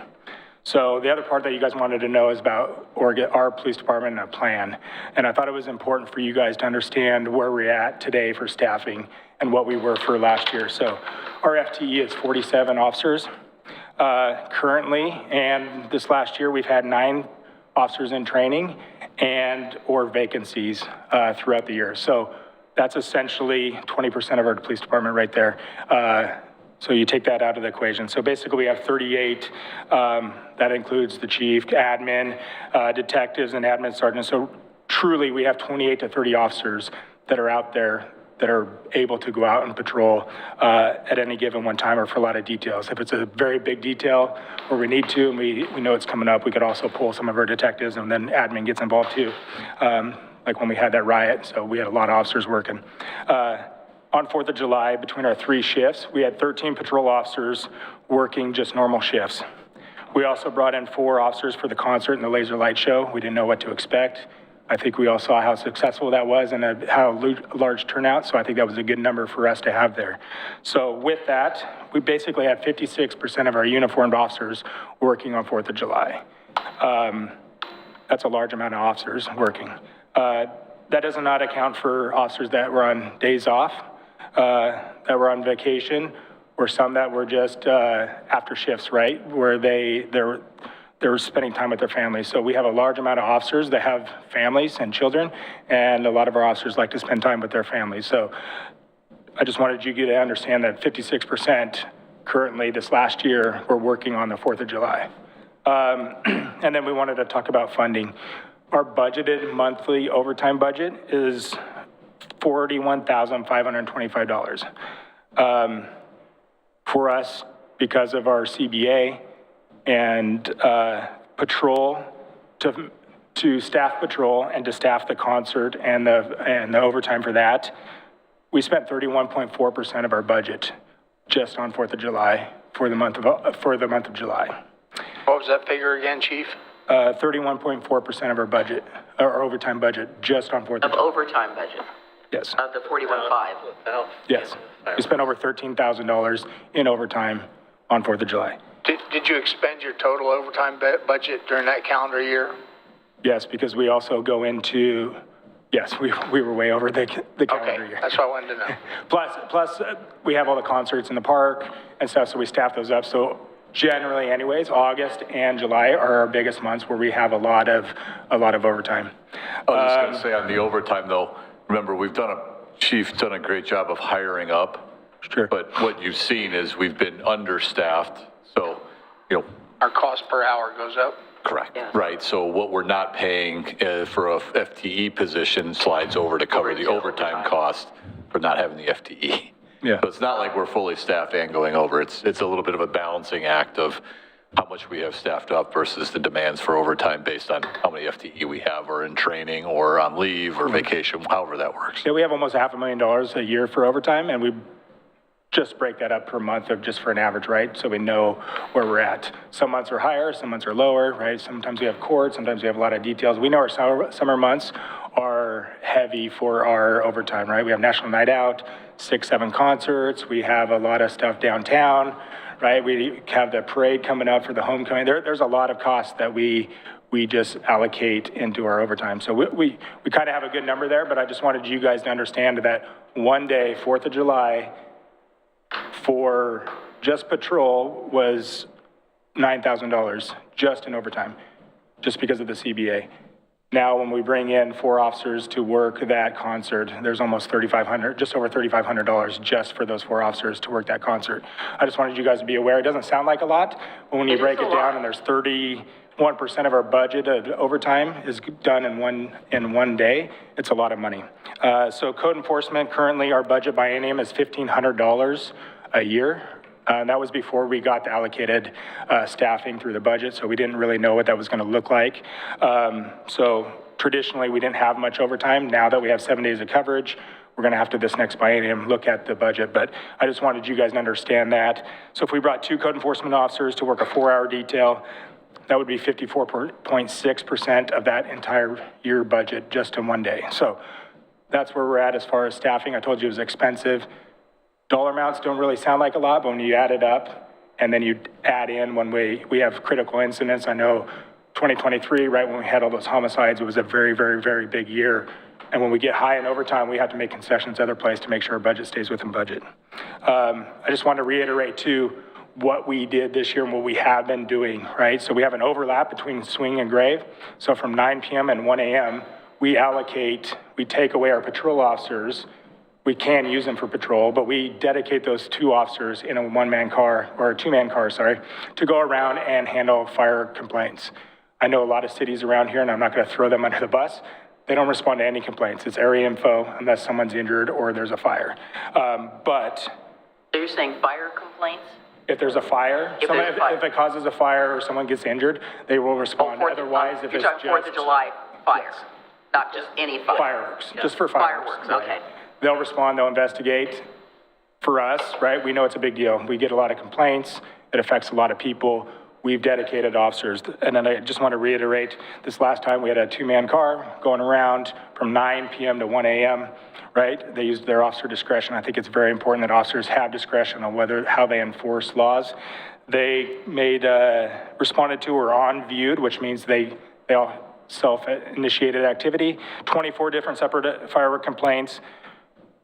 So the other part that you guys wanted to know is about our police department and a plan. And I thought it was important for you guys to understand where we're at today for staffing and what we were for last year. So our FTE is 47 officers currently, and this last year we've had 9 officers in training or vacancies throughout the year. So that's essentially 20% of our police department right there. So you take that out of the equation. So basically we have 38, that includes the chief, admin, detectives, and admin sergeants. So truly we have 28 to 30 officers that are out there that are able to go out and patrol at any given one time, or for a lot of details. If it's a very big detail where we need to, and we know it's coming up, we could also pull some of our detectives, and then admin gets involved too. Like when we had that riot, so we had a lot of officers working. On 4th of July, between our 3 shifts, we had 13 patrol officers working just normal shifts. We also brought in 4 officers for the concert and the laser light show. We didn't know what to expect. I think we all saw how successful that was and how large turnout, so I think that was a good number for us to have there. So with that, we basically had 56% of our uniformed officers working on 4th of July. That's a large amount of officers working. That does not account for officers that were on days off, that were on vacation, or some that were just after shifts, right, where they were spending time with their families. So we have a large amount of officers that have families and children, and a lot of our officers like to spend time with their families. So I just wanted you to understand that 56% currently this last year were working on the 4th of July. And then we wanted to talk about funding. Our budgeted monthly overtime budget is $41,525. For us, because of our CBA and patrol, to staff patrol and to staff the concert and the overtime for that, we spent 31.4% of our budget just on 4th of July for the month of July. What was that figure again, Chief? 31.4% of our budget, our overtime budget, just on 4th of July. Overtime budget? Yes. Of the 41.5? Yes. We spent over $13,000 in overtime on 4th of July. Did you expend your total overtime budget during that calendar year? Yes, because we also go into, yes, we were way over the calendar year. That's what I wanted to know. Plus, we have all the concerts in the park and stuff, so we staff those up. So generally anyways, August and July are our biggest months where we have a lot of overtime. I was just gonna say on the overtime though, remember, Chief's done a great job of hiring up. Sure. But what you've seen is we've been understaffed, so, Our cost per hour goes up. correct, right? So what we're not paying for a FTE position slides over to cover the overtime cost for not having the FTE. Yeah. So it's not like we're fully staffed and going over. It's a little bit of a balancing act of how much we have staffed up versus the demands for overtime based on how many FTE we have or in training or on leave or vacation, however that works. Yeah, we have almost $500,000 a year for overtime, and we just break that up per month of just for an average, right? So we know where we're at. Some months are higher, some months are lower, right? Sometimes we have court, sometimes we have a lot of details. We know our summer months are heavy for our overtime, right? We have National Night Out, 6, 7 concerts. We have a lot of stuff downtown, right? We have the parade coming up for the homecoming. There's a lot of costs that we just allocate into our overtime. So we kind of have a good number there, but I just wanted you guys to understand that one day, 4th of July, for just patrol was $9,000 just in overtime, just because of the CBA. Now, when we bring in 4 officers to work that concert, there's almost $3,500, just over $3,500 just for those 4 officers to work that concert. I just wanted you guys to be aware. It doesn't sound like a lot, but when you break it down and there's 31% of our budget of overtime is done in one day, it's a lot of money. So code enforcement, currently our budget by biennium is $1,500 a year. And that was before we got the allocated staffing through the budget, so we didn't really know what that was going to look like. So traditionally, we didn't have much overtime. Now that we have 7 days of coverage, we're going to have to, this next biennium, look at the budget. But I just wanted you guys to understand that. So if we brought 2 code enforcement officers to work a 4-hour detail, that would be 54.6% of that entire year budget just in one day. So that's where we're at as far as staffing. I told you it was expensive. Dollar amounts don't really sound like a lot, but when you add it up and then you add in when we have critical incidents, I know 2023, right when we had all those homicides, it was a very, very, very big year. And when we get high in overtime, we have to make concessions other places to make sure our budget stays within budget. I just want to reiterate too, what we did this year and what we have been doing, right? So we have an overlap between swing and grave. So from 9 p.m. and 1 a.m., we take away our patrol officers. We can use them for patrol, but we dedicate those 2 officers in a 1-man car, or a 2-man car, sorry, to go around and handle fire complaints. I know a lot of cities around here, and I'm not going to throw them under the bus. They don't respond to any complaints. It's area info unless someone's injured or there's a fire. So you're saying fire complaints? If there's a fire, if it causes a fire or someone gets injured, they will respond. Otherwise, if it's just... You're talking 4th of July fire, not just any fire? Fireworks, just for fireworks. Okay. They'll respond, they'll investigate. For us, right, we know it's a big deal. We get a lot of complaints. It affects a lot of people. We've dedicated officers. And then I just want to reiterate, this last time we had a 2-man car going around from 9 p.m. to 1 a.m., right? They used their officer discretion. I think it's very important that officers have discretion on how they enforce laws. They responded to or on viewed, which means they all self-initiated activity, 24 different separate firework complaints.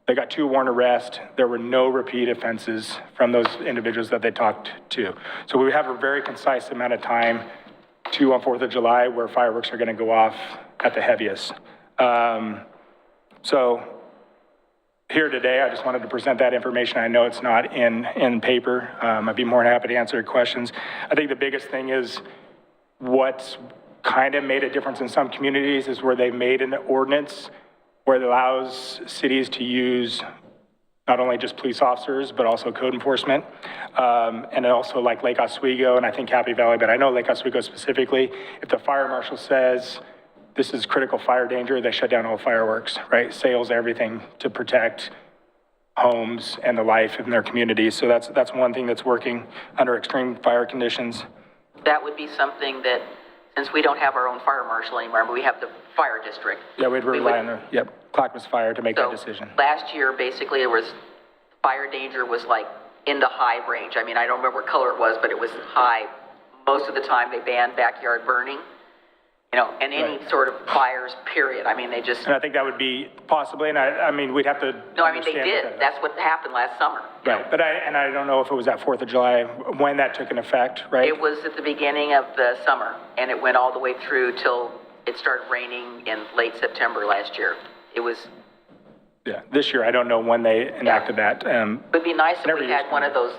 They got 2 warrant arrests. There were no repeat offenses from those individuals that they talked to. So we have a very concise amount of time on 4th of July where fireworks are going to go off at the heaviest. So here today, I just wanted to present that information. I know it's not in paper. I'd be more than happy to answer your questions. I think the biggest thing is what's kind of made a difference in some communities is where they've made an ordinance where it allows cities to use not only just police officers, but also code enforcement. And also like Lake Oswego and I think Happy Valley, but I know Lake Oswego specifically, if the fire marshal says this is critical fire danger, they shut down all fireworks, right? Sales, everything to protect homes and the life in their communities. So that's one thing that's working under extreme fire conditions. That would be something that, since we don't have our own fire marshal anymore, but we have the fire district. Yeah, we'd rely on Clackamas Fire to make that decision. Last year, basically, there was, fire danger was like in the high range. I mean, I don't remember what color it was, but it was high. Most of the time, they banned backyard burning. and any sort of fires, period. I mean, they just, And I think that would be possibly, and I mean, we'd have to. no, I mean, they understand did. what That's what happened last summer. Right, but I don't know if it was that 4th of July, when that took an effect, right? It was at the beginning of the summer, and it went all the way through till it started raining in late September last year. It was, Yeah, this year, I don't know when they enacted that. it would be nice if Every we year's had one of those,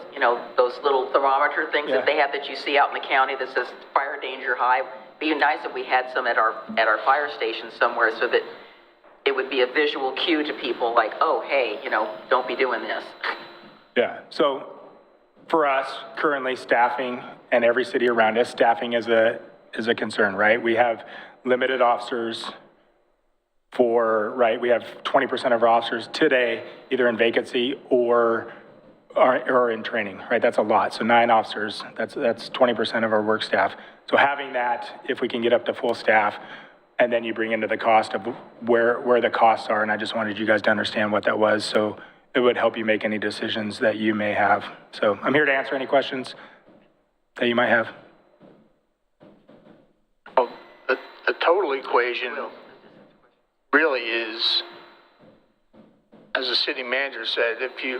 those little thermometer things that they have that you see out in the county that says fire danger high. It'd be nice if we had some at our fire station somewhere so that it would be a visual cue to people like, oh, hey, don't be doing this. Yeah, so for us, currently staffing and every city around us, staffing is a concern, right? We have limited officers we have 20% of our officers today either in vacancy or in training, right? That's a lot. So 9 officers, that's 20% of our work staff. So having that, if we can get up to full staff, and then you bring into the cost of where the costs are, and I just wanted you guys to understand what that was, so it would help you make any decisions that you may have. So I'm here to answer any questions that you might have. Well, the total equation really is, as the city manager said, if you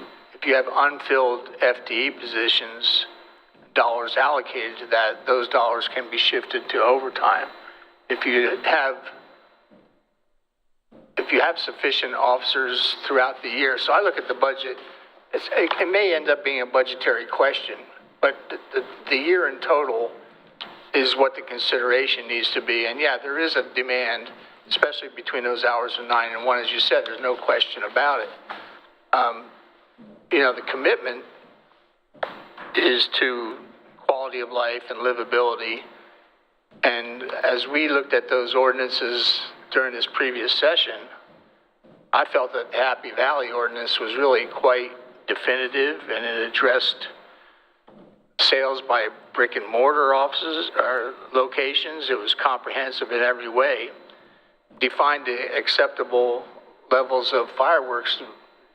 have unfilled FTE positions, dollars allocated to that, those dollars can be shifted to overtime. If you have sufficient officers throughout the year, so I look at the budget, it may end up being a budgetary question, but the year in total is what the consideration needs to be. And yeah, there is a demand, especially between those hours of 9 and 1, as you said, there's no question about it. The commitment is to quality of life and livability. And as we looked at those ordinances during this previous session, I felt that the Happy Valley ordinance was really quite definitive, and it addressed sales by brick and mortar offices or locations. It was comprehensive in every way, defined the acceptable levels of fireworks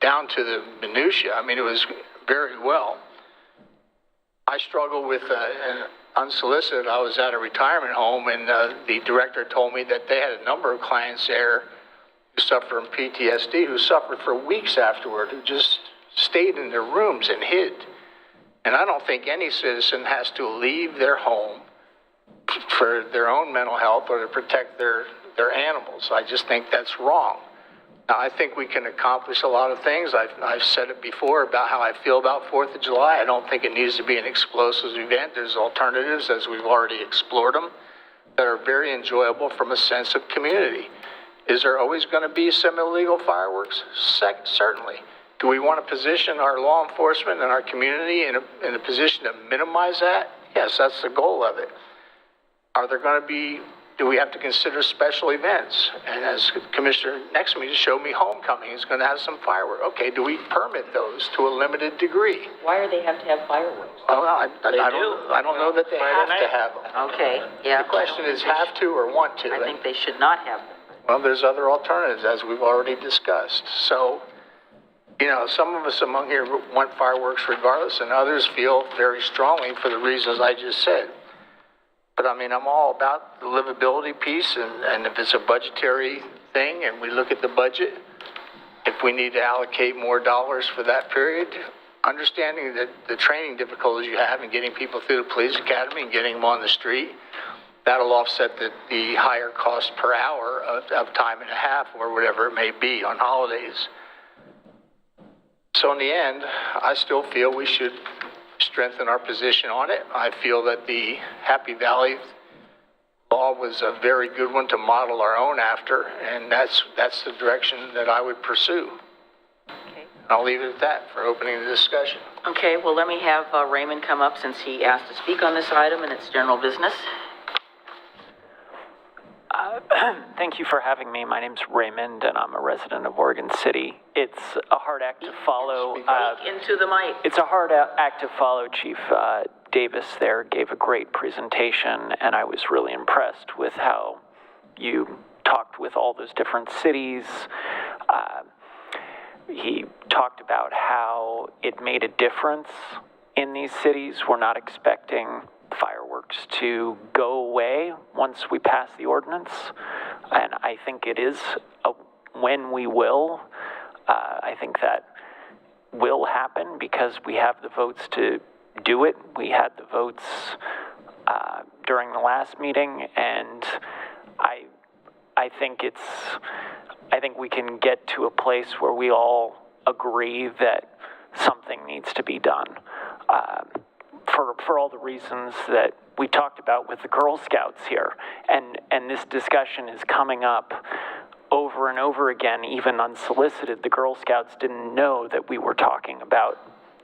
down to the minutia. I mean, it was very well. I struggle with, and unsolicited, I was at a retirement home, and the director told me that they had a number of clients there who suffered from PTSD, who suffered for weeks afterward, who just stayed in their rooms and hid. And I don't think any citizen has to leave their home for their own mental health or to protect their animals. I just think that's wrong. Now, I think we can accomplish a lot of things. I've said it before about how I feel about 4th of July. I don't think it needs to be an explosive event. There's alternatives, as we've already explored them, that are very enjoyable from a sense of community. Is there always going to be some illegal fireworks? Certainly. Do we want to position our law enforcement and our community in a position to minimize that? Yes, that's the goal of it. Are there going to be, do we have to consider special events? And as Commissioner next to me just showed me, homecoming is going to have some fireworks. Okay, do we permit those to a limited degree? Why do they have to have fireworks? Well, I don't know that they have to have them. Okay, yeah. The question is have to or want to. I think they should not have them. Well, there's other alternatives, as we've already discussed. So, some of us among here want fireworks regardless, and others feel very strongly for the reasons I just said. But I mean, I'm all about the livability piece, and if it's a budgetary thing and we look at the budget, if we need to allocate more dollars for that period, understanding that the training difficulties you have in getting people through the police academy and getting them on the street, that'll offset the higher cost per hour of time and a half or whatever it may be on holidays. So in the end, I still feel we should strengthen our position on it. I feel that the Happy Valley law was a very good one to model our own after, and that's the direction that I would pursue. Okay. I'll leave it at that for opening the discussion. Okay, well, let me have Raymond come up since he asked to speak on this item and it's general business. Thank you for having me. My name's Raymond, and I'm a resident of Oregon City. It's a hard act to follow. Speak into the mic. It's a hard act to follow. Chief Davis there gave a great presentation, and I was really impressed with how you talked with all those different cities. He talked about how it made a difference in these cities. We're not expecting fireworks fireworks to go away once we pass the ordinance. And I think it is when we will. I think that will happen because we have the votes to do it. We had the votes during the last meeting, and I think we can get to a place where we all agree that something needs to be done for all the reasons that we talked about with the Girl Scouts here. And this discussion is coming up over and over again, even unsolicited. The Girl Scouts didn't know that we were talking about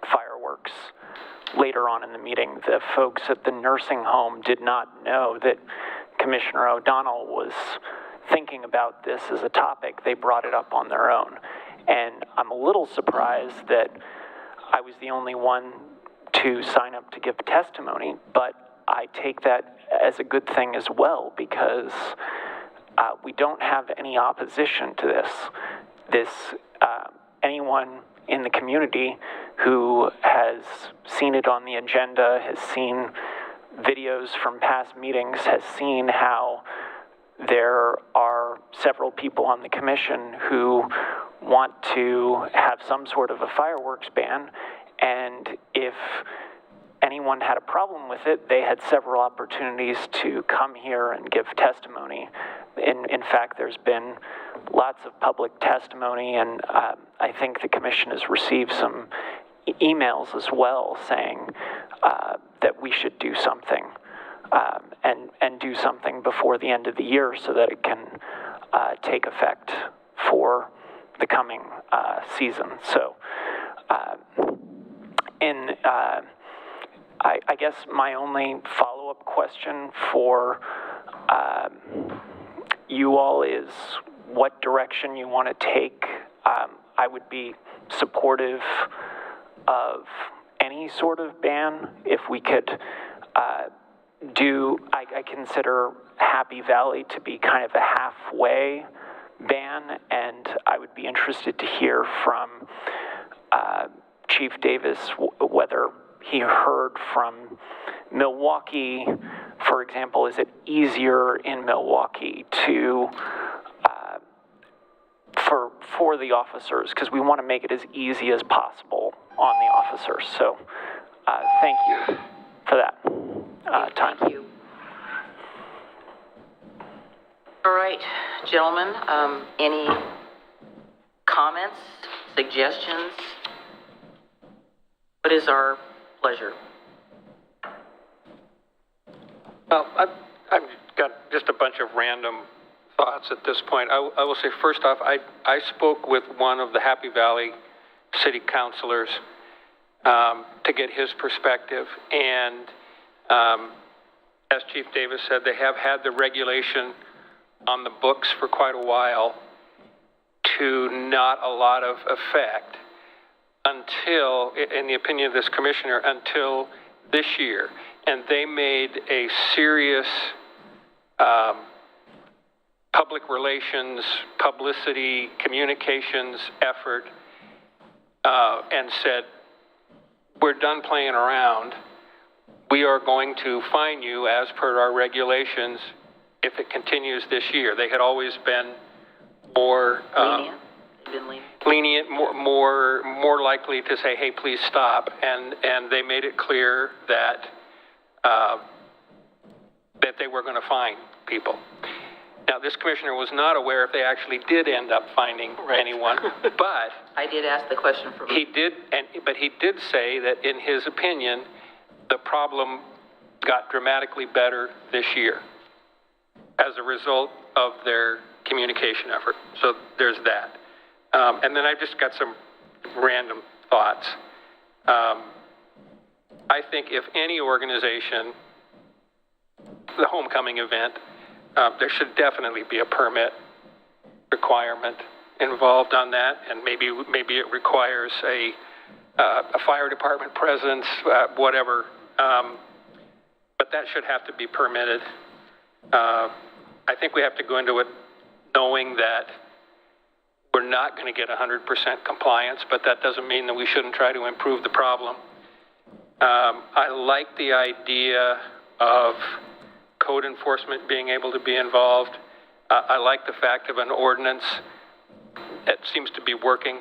fireworks. Later on in the meeting, the folks at the nursing home did not know that Commissioner O'Donnell was thinking about this as a topic. They brought it up on their own. And I'm a little surprised that I was the only one to sign up to give testimony, but I take that as a good thing as well, because we don't have any opposition to this. Anyone in the community who has seen it on the agenda, has seen videos from past meetings, has seen how there are several people on the commission who want to have some sort of a fireworks ban, and if anyone had a problem with it, they had several opportunities to come here and give testimony. In fact, there's been lots of public testimony, and I think the commission has received some emails as well saying that we should do something, and do something before the end of the year so that it can take effect for the coming season. So, I guess my only follow-up question for you all is what direction you want to take. I would be supportive of any sort of ban if we could I consider Happy Valley to be kind of a halfway ban, and I would be interested to hear from Chief Davis whether he heard from Milwaukee, for example. Is it easier in Milwaukee to for the officers? Because we want to make it as easy as possible on the officers. So thank you for that time. Thank you. All right, gentlemen, any comments, suggestions? What is our pleasure? Well, I've got just a bunch of random thoughts at this point. I will say, first off, I spoke with one of the Happy Valley city councilors to get his perspective, and as Chief Davis said, they have had the regulation on the books for quite a while to not a lot of effect until, in the opinion of this commissioner, until this year. And they made a serious public relations, publicity, communications effort and said, we're done playing around. We are going to fine you as per our regulations if it continues this year. They had always been more lenient, more likely to say, hey, please stop. And they made it clear that that they were going to fine people. Now, this commissioner was not aware if they actually did end up finding anyone, but I did ask the question from but he did say that in his opinion, the problem got dramatically better this year as a result of their communication effort. So there's that. And then I've just got some random thoughts. I think if any organization, the homecoming event, there should definitely be a permit requirement involved on that, and maybe it requires a fire department presence, whatever. But that should have to be permitted. I think we have to go into it knowing that we're not going to get 100% compliance, but that doesn't mean that we shouldn't try to improve the problem. I like the idea of code enforcement being able to be involved. I like the fact of an ordinance. It seems to be working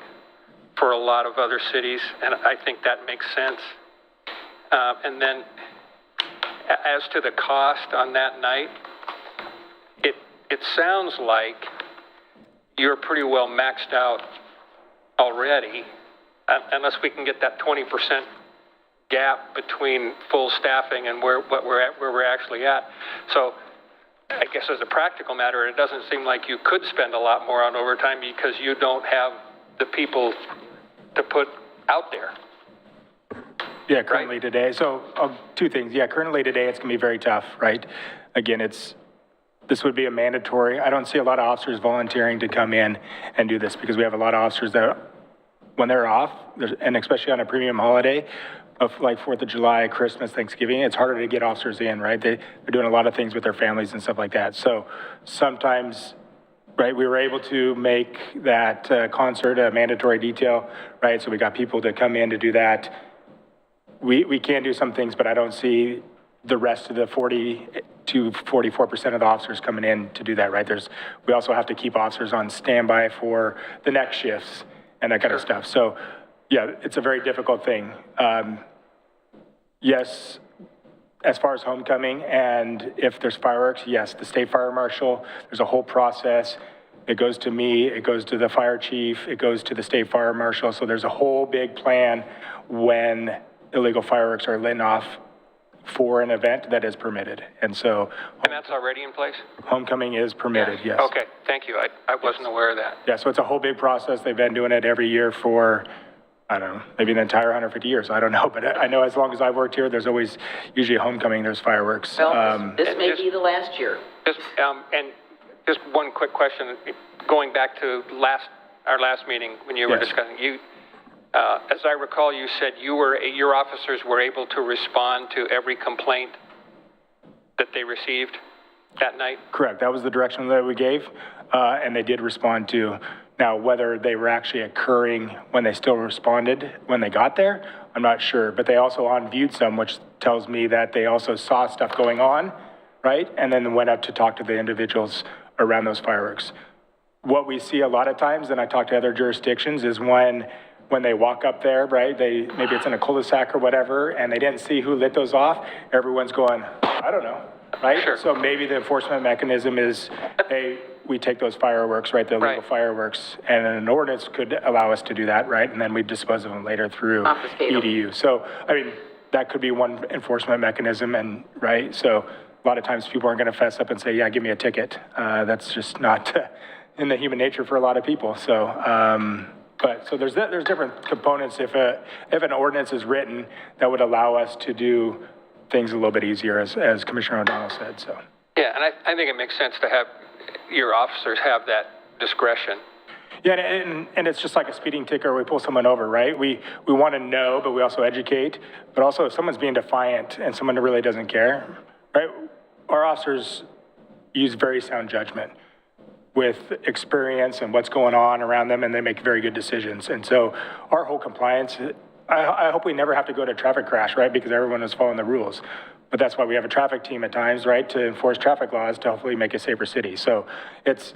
for a lot of other cities, and I think that makes sense. And then as to the cost on that night, it sounds like you're pretty well maxed out already, unless we can get that 20% gap between full staffing and where we're actually at. So I guess as a practical matter, it doesn't seem like you could spend a lot more on overtime because you don't have the people to put out there. Yeah, currently today. So two things. Yeah, currently today it's going to be very tough, right? Again, this would be a mandatory. I don't see a lot of officers volunteering to come in and do this because we have a lot of officers that when they're off, and especially on a premium holiday of like 4th of July, Christmas, Thanksgiving, it's harder to get officers in, right? They're doing a lot of things with their families and stuff like that. So sometimes, right, we were able to make that concert a mandatory detail, right? So we got people to come in to do that. We can do some things, but I don't see the rest of the 40 to 44% of the officers coming in to do that, right? We also have to keep officers on standby for the next shifts and that kind of stuff. So yeah, it's a very difficult thing. Yes, as far as homecoming and if there's fireworks, yes, the state fire marshal, there's a whole process. It goes to me, it goes to the fire chief, it goes to the state fire marshal. So there's a whole big plan when illegal fireworks are lit off for an event that is permitted. And so. And that's already in place? Homecoming is permitted, yes. Okay, thank you. I wasn't aware of that. Yeah, so it's a whole big process. They've been doing it every year for, I don't know, maybe the entire 150 years. I don't know, but I know as long as I've worked here, there's always, usually homecoming, there's fireworks. Well, this may be the last year. And just one quick question, going back to our last meeting when you were discussing, as I recall, you said your officers were able to respond to every complaint that they received that night? Correct. That was the direction that we gave, and they did respond to. Now, whether they were actually occurring when they still responded when they got there, I'm not sure. But they also on-viewed some, which tells me that they also saw stuff going on, right? And then went up to talk to the individuals around those fireworks. What we see a lot of times, and I talk to other jurisdictions, is when they walk up there, right, maybe it's in a cul-de-sac or whatever, and they didn't see who lit those off, everyone's going, I don't know, right? Sure. So maybe the enforcement mechanism is, hey, we take those fireworks, right, the illegal fireworks, and an ordinance could allow us to do that, right? And then we dispose of them later through EDU. So, I mean, that could be one enforcement mechanism, and right? So a lot of times people aren't going to fess up and say, yeah, give me a ticket. That's just not in the human nature for a lot of people. So, so there's different components. If an ordinance is written that would allow us to do things a little bit easier, as Commissioner O'Donnell said. So yeah, and I think it makes sense to have your officers have that discretion. Yeah, and it's just like a speeding ticket or we pull someone over, right? We want to know, but we also educate. But also, if someone's being defiant and someone really doesn't care, right? Our officers use very sound judgment with experience and what's going on around them, and they make very good decisions. And so our whole compliance, I hope we never have to go to a traffic crash, right? Because everyone is following the rules. But that's why we have a traffic team at times, right? To enforce traffic laws to hopefully make a safer city. So it's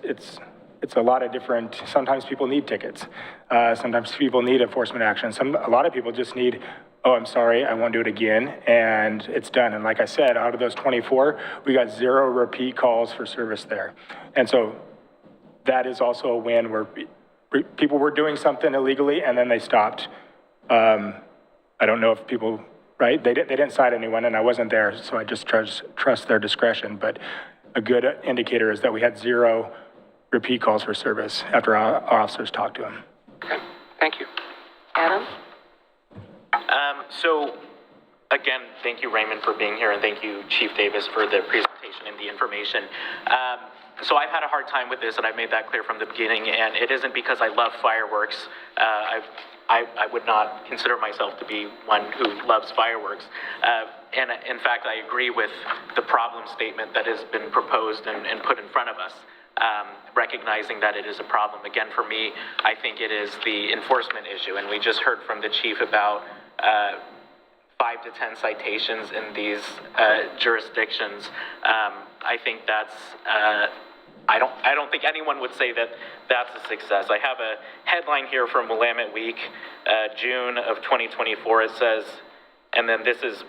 a lot of different, sometimes people need tickets. Sometimes people need enforcement action. A lot of people just need, oh, I'm sorry, I won't do it again, and it's done. And like I said, out of those 24, we got 0 repeat calls for service there. And so that is also a win where people were doing something illegally and then they stopped. I don't know if people, right? They didn't cite anyone and I wasn't there, so I just trust their discretion. But a good indicator is that we had 0 repeat calls for service after our officers talked to them. Okay, thank you. Adam? So again, thank you, Raymond, for being here, and thank you, Chief Davis, for the presentation and the information. So I've had a hard time with this, and I've made that clear from the beginning, and it isn't because I love fireworks. I would not consider myself to be one who loves fireworks. And in fact, I agree with the problem statement that has been proposed and put in front of us, recognizing that it is a problem. Again, for me, I think it is the enforcement issue, and we just heard from the chief about 5 to 10 citations in these jurisdictions, I think that's, I don't think anyone would say that that's a success. I have a headline here from Willamette Week, June of 2024. It says, and then this is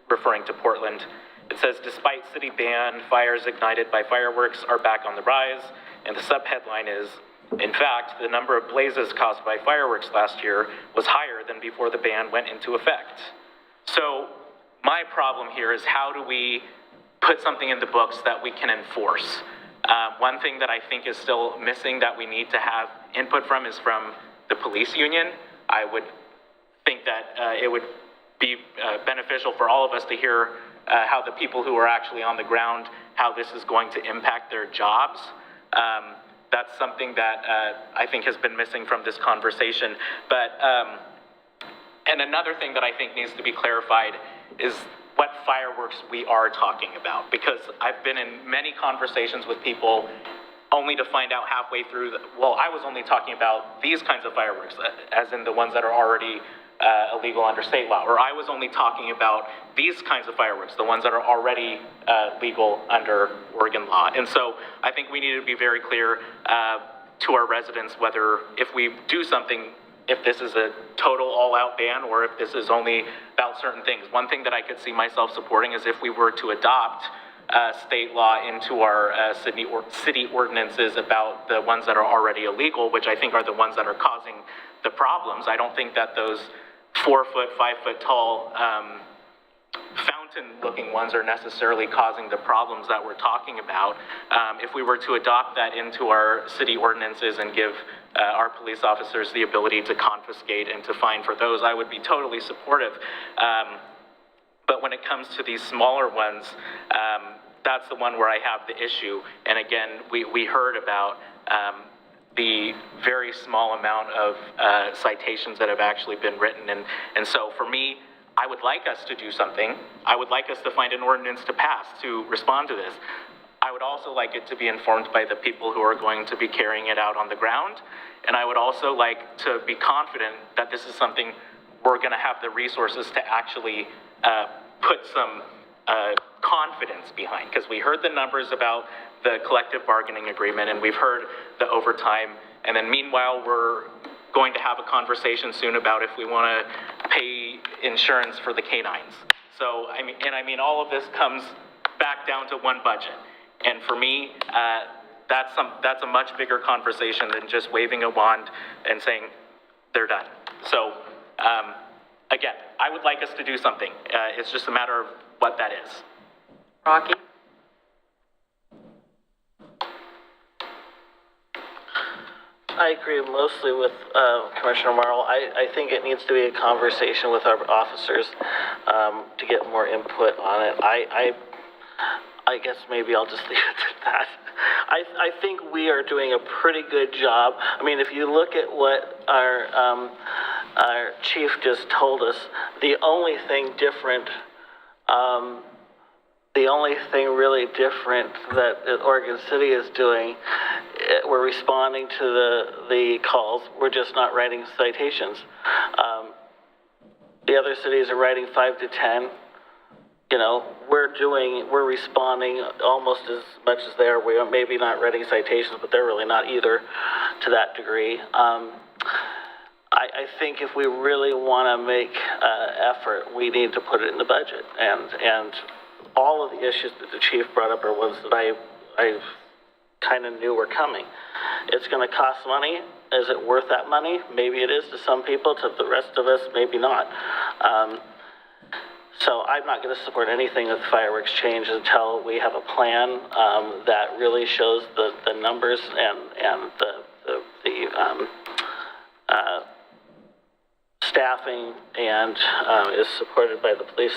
referring to Portland. It says, despite city ban, fires ignited by fireworks are back on the rise. And the subheadline is, in fact, the number of blazes caused by fireworks last year was higher than before the ban went into effect. So my problem here is, how do we put something in the books that we can enforce? One thing that I think is still missing that we need to have input from is from the police union. I would think that it would be beneficial for all of us to hear how the people who are actually on the ground, how this is going to impact their jobs. That's something that I think has been missing from this conversation. But, and another thing that I think needs to be clarified is what fireworks we are talking about. Because I've been in many conversations with people only to find out halfway through, well, I was only talking about these kinds of fireworks, as in the ones that are already illegal under state law, or I was only talking about these kinds of fireworks, the ones that are already legal under Oregon law. And so I think we need to be very clear to our residents whether, if we do something, if this is a total all-out ban or if this is only about certain things. One thing that I could see myself supporting is if we were to adopt state law into our city ordinances about the ones that are already illegal, which I think are the ones that are causing the problems. I don't think that those 4-foot, 5-foot tall fountain-looking ones are necessarily causing the problems that we're talking about. If we were to adopt that into our city ordinances and give our police officers the ability to confiscate and to fine for those, I would be totally supportive. But when it comes to these smaller ones, that's the one where I have the issue. And again, we heard about the very small amount of citations that have actually been written. And so for me, I would like us to do something. I would like us to find an ordinance to pass to respond to this. I would also like it to be informed by the people who are going to be carrying it out on the ground. And I would also like to be confident that this is something we're going to have the resources to actually put some confidence behind. Because we heard the numbers about the collective bargaining agreement, and we've heard the overtime. And then meanwhile, we're going to have a conversation soon about if we want to pay insurance for the canines. So, I mean, all of this comes back down to one budget. And for me, that's a much bigger conversation than just waving a wand and saying, they're done. So, again, I would like us to do something. It's just a matter of what that is. Rocky? I agree mostly with Commissioner Marl. I think it needs to be a conversation with our officers to get more input on it. I guess maybe I'll just leave it at that. I think we are doing a pretty good job. I mean, if you look at what our chief just told us, the only thing really different that Oregon City is doing, we're responding to the calls. We're just not writing citations. The other cities are writing 5 to 10. You know, we're responding almost as much as they are. We are maybe not writing citations, but they're really not either to that degree. I think if we really want to make effort, we need to put it in the budget. And all of the issues that the chief brought up are ones that I kind of knew were coming. It's going to cost money. Is it worth that money? Maybe it is to some people. To the rest of us, maybe not. So I'm not going to support anything with fireworks change until we have a plan that really shows the numbers and the staffing and is supported by the police.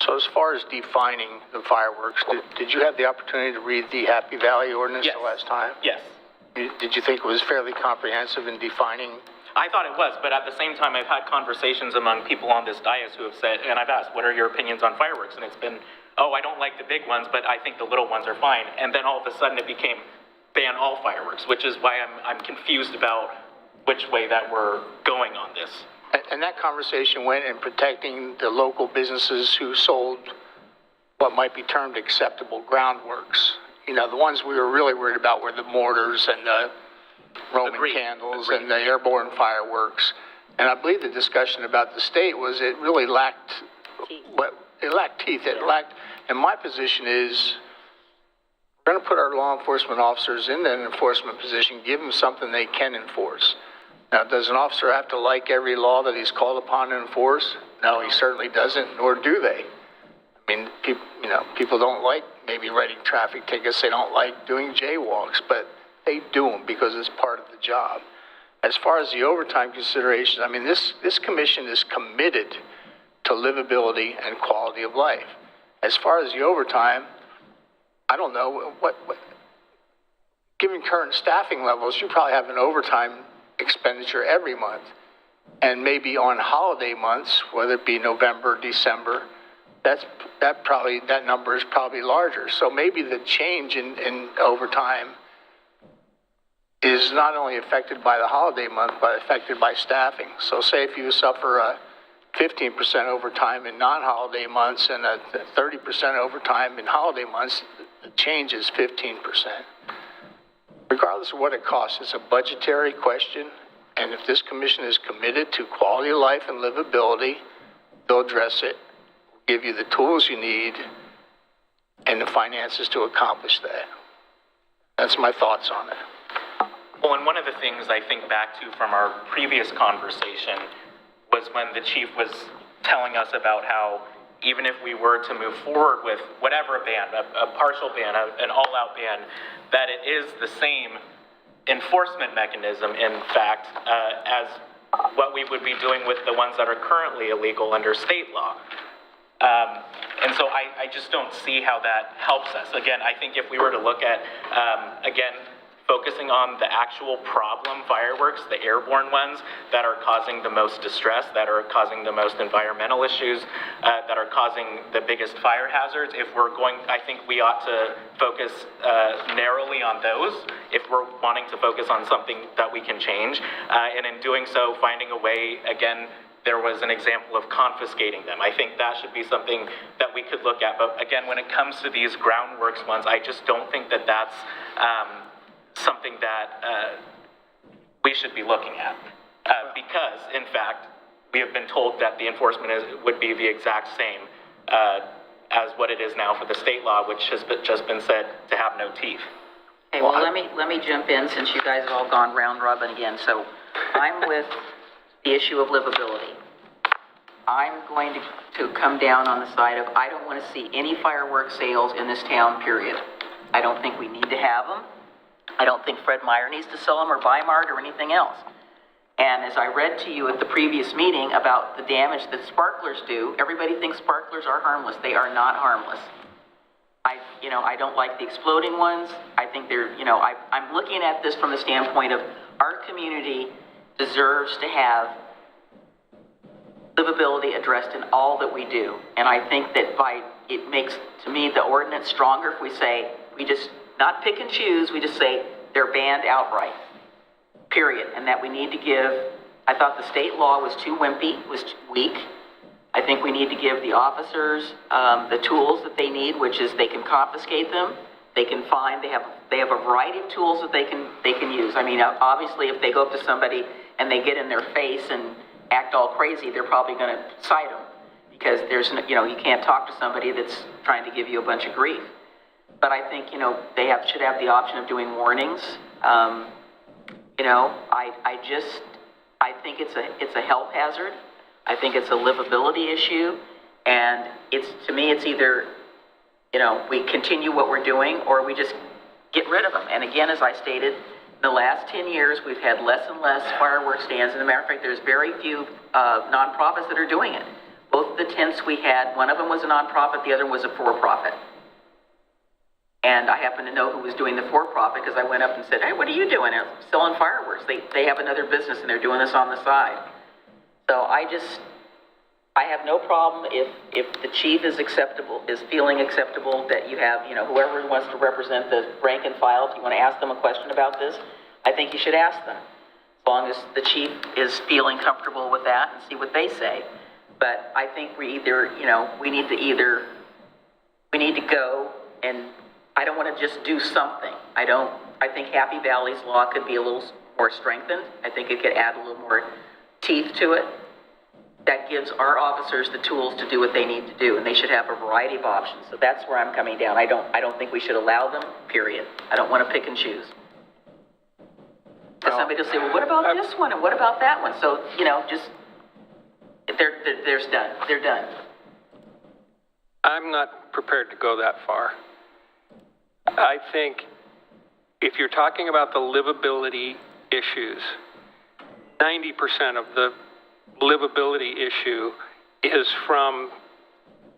So as far as defining the fireworks, did you have the opportunity to read the Happy Valley ordinance the last time? Yes. Did you think it was fairly comprehensive in defining? I thought it was, but at the same time, I've had conversations among people on this dais who have said, and I've asked, what are your opinions on fireworks? And it's been, oh, I don't like the big ones, but I think the little ones are fine. And then all of a sudden it became ban all fireworks, which is why I'm confused about which way that we're going on this. And that conversation went in protecting the local businesses who sold what might be termed acceptable groundworks. You know, the ones we were really worried about were the mortars and the Roman candles and the airborne fireworks. And I believe the discussion about the state was it really lacked it lacked teeth. It lacked, and my position is we're going to put our law enforcement officers in an enforcement position, give them something they can enforce. Now, does an officer have to like every law that he's called upon to enforce? No, he certainly doesn't, nor do they. I mean, people don't like maybe writing traffic tickets. They don't like doing jaywalks, but they do them because it's part of the job. As far as the overtime considerations, I mean, this commission is committed to livability and quality of life. As far as the overtime, I don't know what given current staffing levels, you probably have an overtime expenditure every month. And maybe on holiday months, whether it be November, December, that number is probably larger. So maybe the change in overtime is not only affected by the holiday month, but affected by staffing. So say if you suffer a 15% overtime in non-holiday months and a 30% overtime in holiday months, the change is 15%. Regardless of what it costs, it's a budgetary question, and if this commission is committed to quality of life and livability, they'll address it, give you the tools you need, and the finances to accomplish that. That's my thoughts on it. Well, and one of the things I think back to from our previous conversation was when the chief was telling us about how even if we were to move forward with whatever ban, a partial ban, an all-out ban, that it is the same enforcement mechanism, in fact, as what we would be doing with the ones that are currently illegal under state law. And so I just don't see how that helps us. Again, I think if we were to look at, again, focusing on the actual problem fireworks, the airborne ones that are causing the most distress, that are causing the most environmental issues, that are causing the biggest fire hazards, if we're going, I think we ought to focus narrowly on those if we're wanting to focus on something that we can change. And in doing so, finding a way, again, there was an example of confiscating them. I think that should be something that we could look at. But again, when it comes to these groundworks ones, I just don't think that that's something that we should be looking at. Because, in fact, we have been told that the enforcement would be the exact same as what it is now for the state law, which has just been said to have no teeth. Okay, well, let me jump in since you guys have all gone round robin again. So I'm with the issue of livability. I'm going to come down on the side of I don't want to see any fireworks sales in this town, period. I don't think we need to have them. I don't think Fred Meyer needs to sell them or Weimar or anything else. And as I read to you at the previous meeting about the damage that sparklers do, everybody thinks sparklers are harmless. They are not harmless. I don't like the exploding ones. I think they're, I'm looking at this from the standpoint of our community deserves to have livability addressed in all that we do. And I think that it makes, to me, the ordinance stronger if we say, we just not pick and choose, we just say they're banned outright, period. And that we need to give, I thought the state law was too wimpy, was too weak. I think we need to give the officers the tools that they need, which is they can confiscate them, they can fine, they have a variety of tools that they can use. I mean, obviously if they go up to somebody and they get in their face and act all crazy, they're probably going to cite them because there's, you can't talk to somebody that's trying to give you a bunch of grief. But I think, they should have the option of doing warnings. I think it's a health hazard. I think it's a livability issue. And to me, it's either, we continue what we're doing or we just get rid of them. And again, as I stated, the last 10 years, we've had less and less fireworks stands. As a matter of fact, there's very few nonprofits that are doing it. Both the tents we had, one of them was a nonprofit, the other was a for-profit. And I happen to know who was doing the for-profit because I went up and said, hey, what are you doing? They're selling fireworks. They have another business and they're doing this on the side. So I have no problem if the chief is feeling acceptable that you have, whoever wants to represent the rank and file, if you want to ask them a question about this, I think you should ask them. long as the chief is feeling comfortable with that and see what they say. But I think we either, we need to go, and I don't want to just do something. I think Happy Valley's law could be a little more strengthened. I think it could add a little more teeth to it. That gives our officers the tools to do what they need to do, and they should have a variety of options. So that's where I'm coming down. I don't think we should allow them, period. I don't want to pick and choose. Because somebody will say, well, what about this one, and what about that one? So, just, they're done. I'm not prepared to go that far. I think if you're talking about the livability issues, 90% of the livability issue is from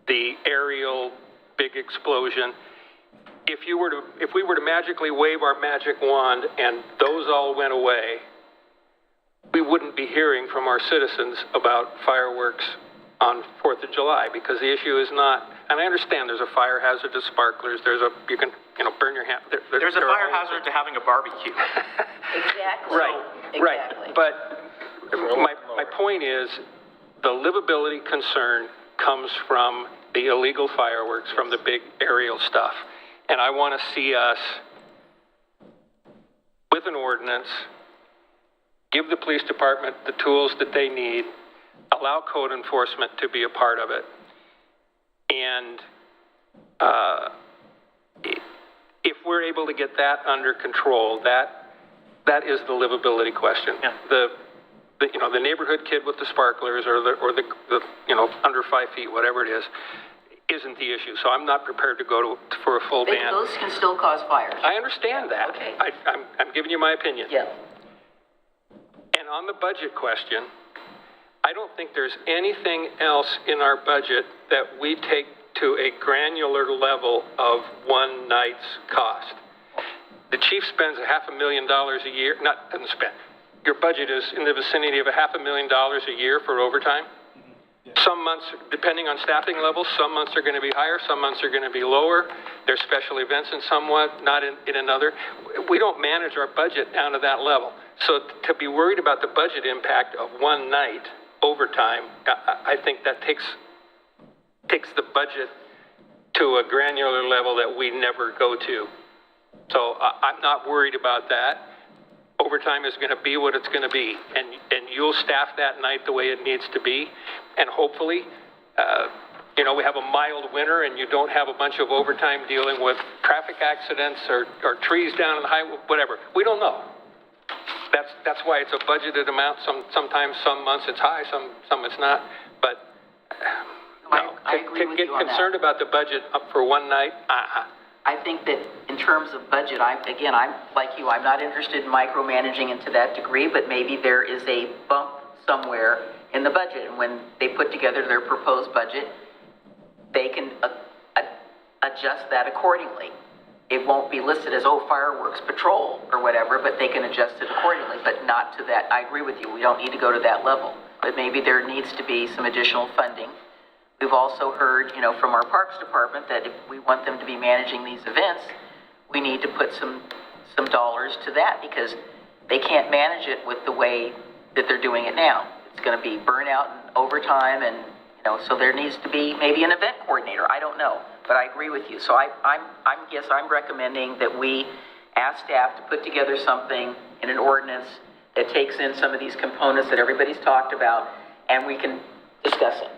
the aerial big explosion. If we were to magically wave our magic wand and those all went away, we wouldn't be hearing from our citizens about fireworks on 4th of July, because the issue is not, and I understand there's a fire hazard to sparklers, you can burn your hand. There's a fire hazard to having a barbecue. Exactly. Right. But my point is, the livability concern comes from the illegal fireworks, from the big aerial stuff. And I want to see us, with an ordinance, give the police department the tools that they need, allow code enforcement to be a part of it. And if we're able to get that under control, that is the livability question. Yeah. The neighborhood kid with the sparklers or the under 5 feet, whatever it is, isn't the issue. So I'm not prepared to go for a full ban. Those can still cause fires. I understand that. Okay. I'm giving you my opinion. Yeah. And on the budget question, I don't think there's anything else in our budget that we take to a granular level of one night's cost. The chief spends $500,000 a year, doesn't spend. Your budget is in the vicinity of $500,000 a year for overtime. Some months, depending on staffing levels, some months are going to be higher, some months are going to be lower. There's special events in somewhat, not in another. We don't manage our budget down to that level. So to be worried about the budget impact of one night overtime, I think that takes the budget to a granular level that we never go to. So I'm not worried about that. Overtime is going to be what it's going to be, and you'll staff that night the way it needs to be, and hopefully, we have a mild winter and you don't have a bunch of overtime dealing with traffic accidents or trees down on the highway, whatever. We don't know. That's why it's a budgeted amount. Sometimes some months it's high, some it's not. But I agree with get you on concerned that. about the budget up for one night. I think that in terms of budget, I'm like you, I'm not interested in micromanaging it to that degree, but maybe there is a bump somewhere in the budget. And when they put together their proposed budget, they can adjust that accordingly. It won't be listed as, fireworks patrol or whatever, but they can adjust it accordingly, but not to that. I agree with you. We don't need to go to that level, but maybe there needs to be some additional funding. We've also heard, from our Parks Department that if we want them to be managing these events, we need to put some dollars to that, because they can't manage it with the way that they're doing it now. It's going to be burnout and overtime, and so there needs to be maybe an event coordinator. I don't know, but I agree with you. So I'm recommending that we ask staff to put together something in an ordinance that takes in some of these components that everybody's talked about, and we can discuss it.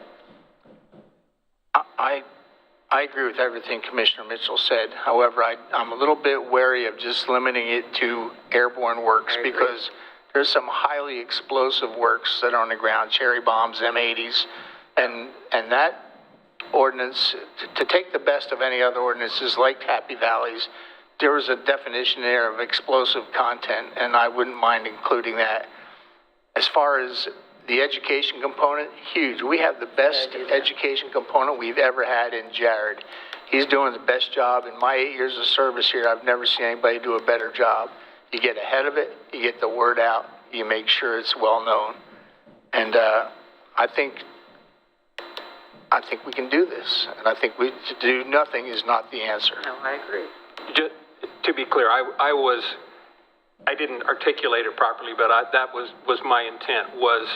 I agree with everything Commissioner Mitchell said. However, I'm a little bit wary of just limiting it to airborne works, because there's some highly explosive works that are on the ground, cherry bombs, M80s, and that ordinance, to take the best of any other ordinances like Happy Valley's, there was a definition there of explosive content, and I wouldn't mind including that. As far as the education component, huge. We have the best education component we've ever had in Jared. He's doing the best job. In my 8 years of service here, I've never seen anybody do a better job. You get ahead of it, you get the word out, you make sure it's well known. And I think we can do this. And I think to do nothing is not the answer. No, I agree. Just to be clear, I was I didn't articulate it properly, but that was my intent, was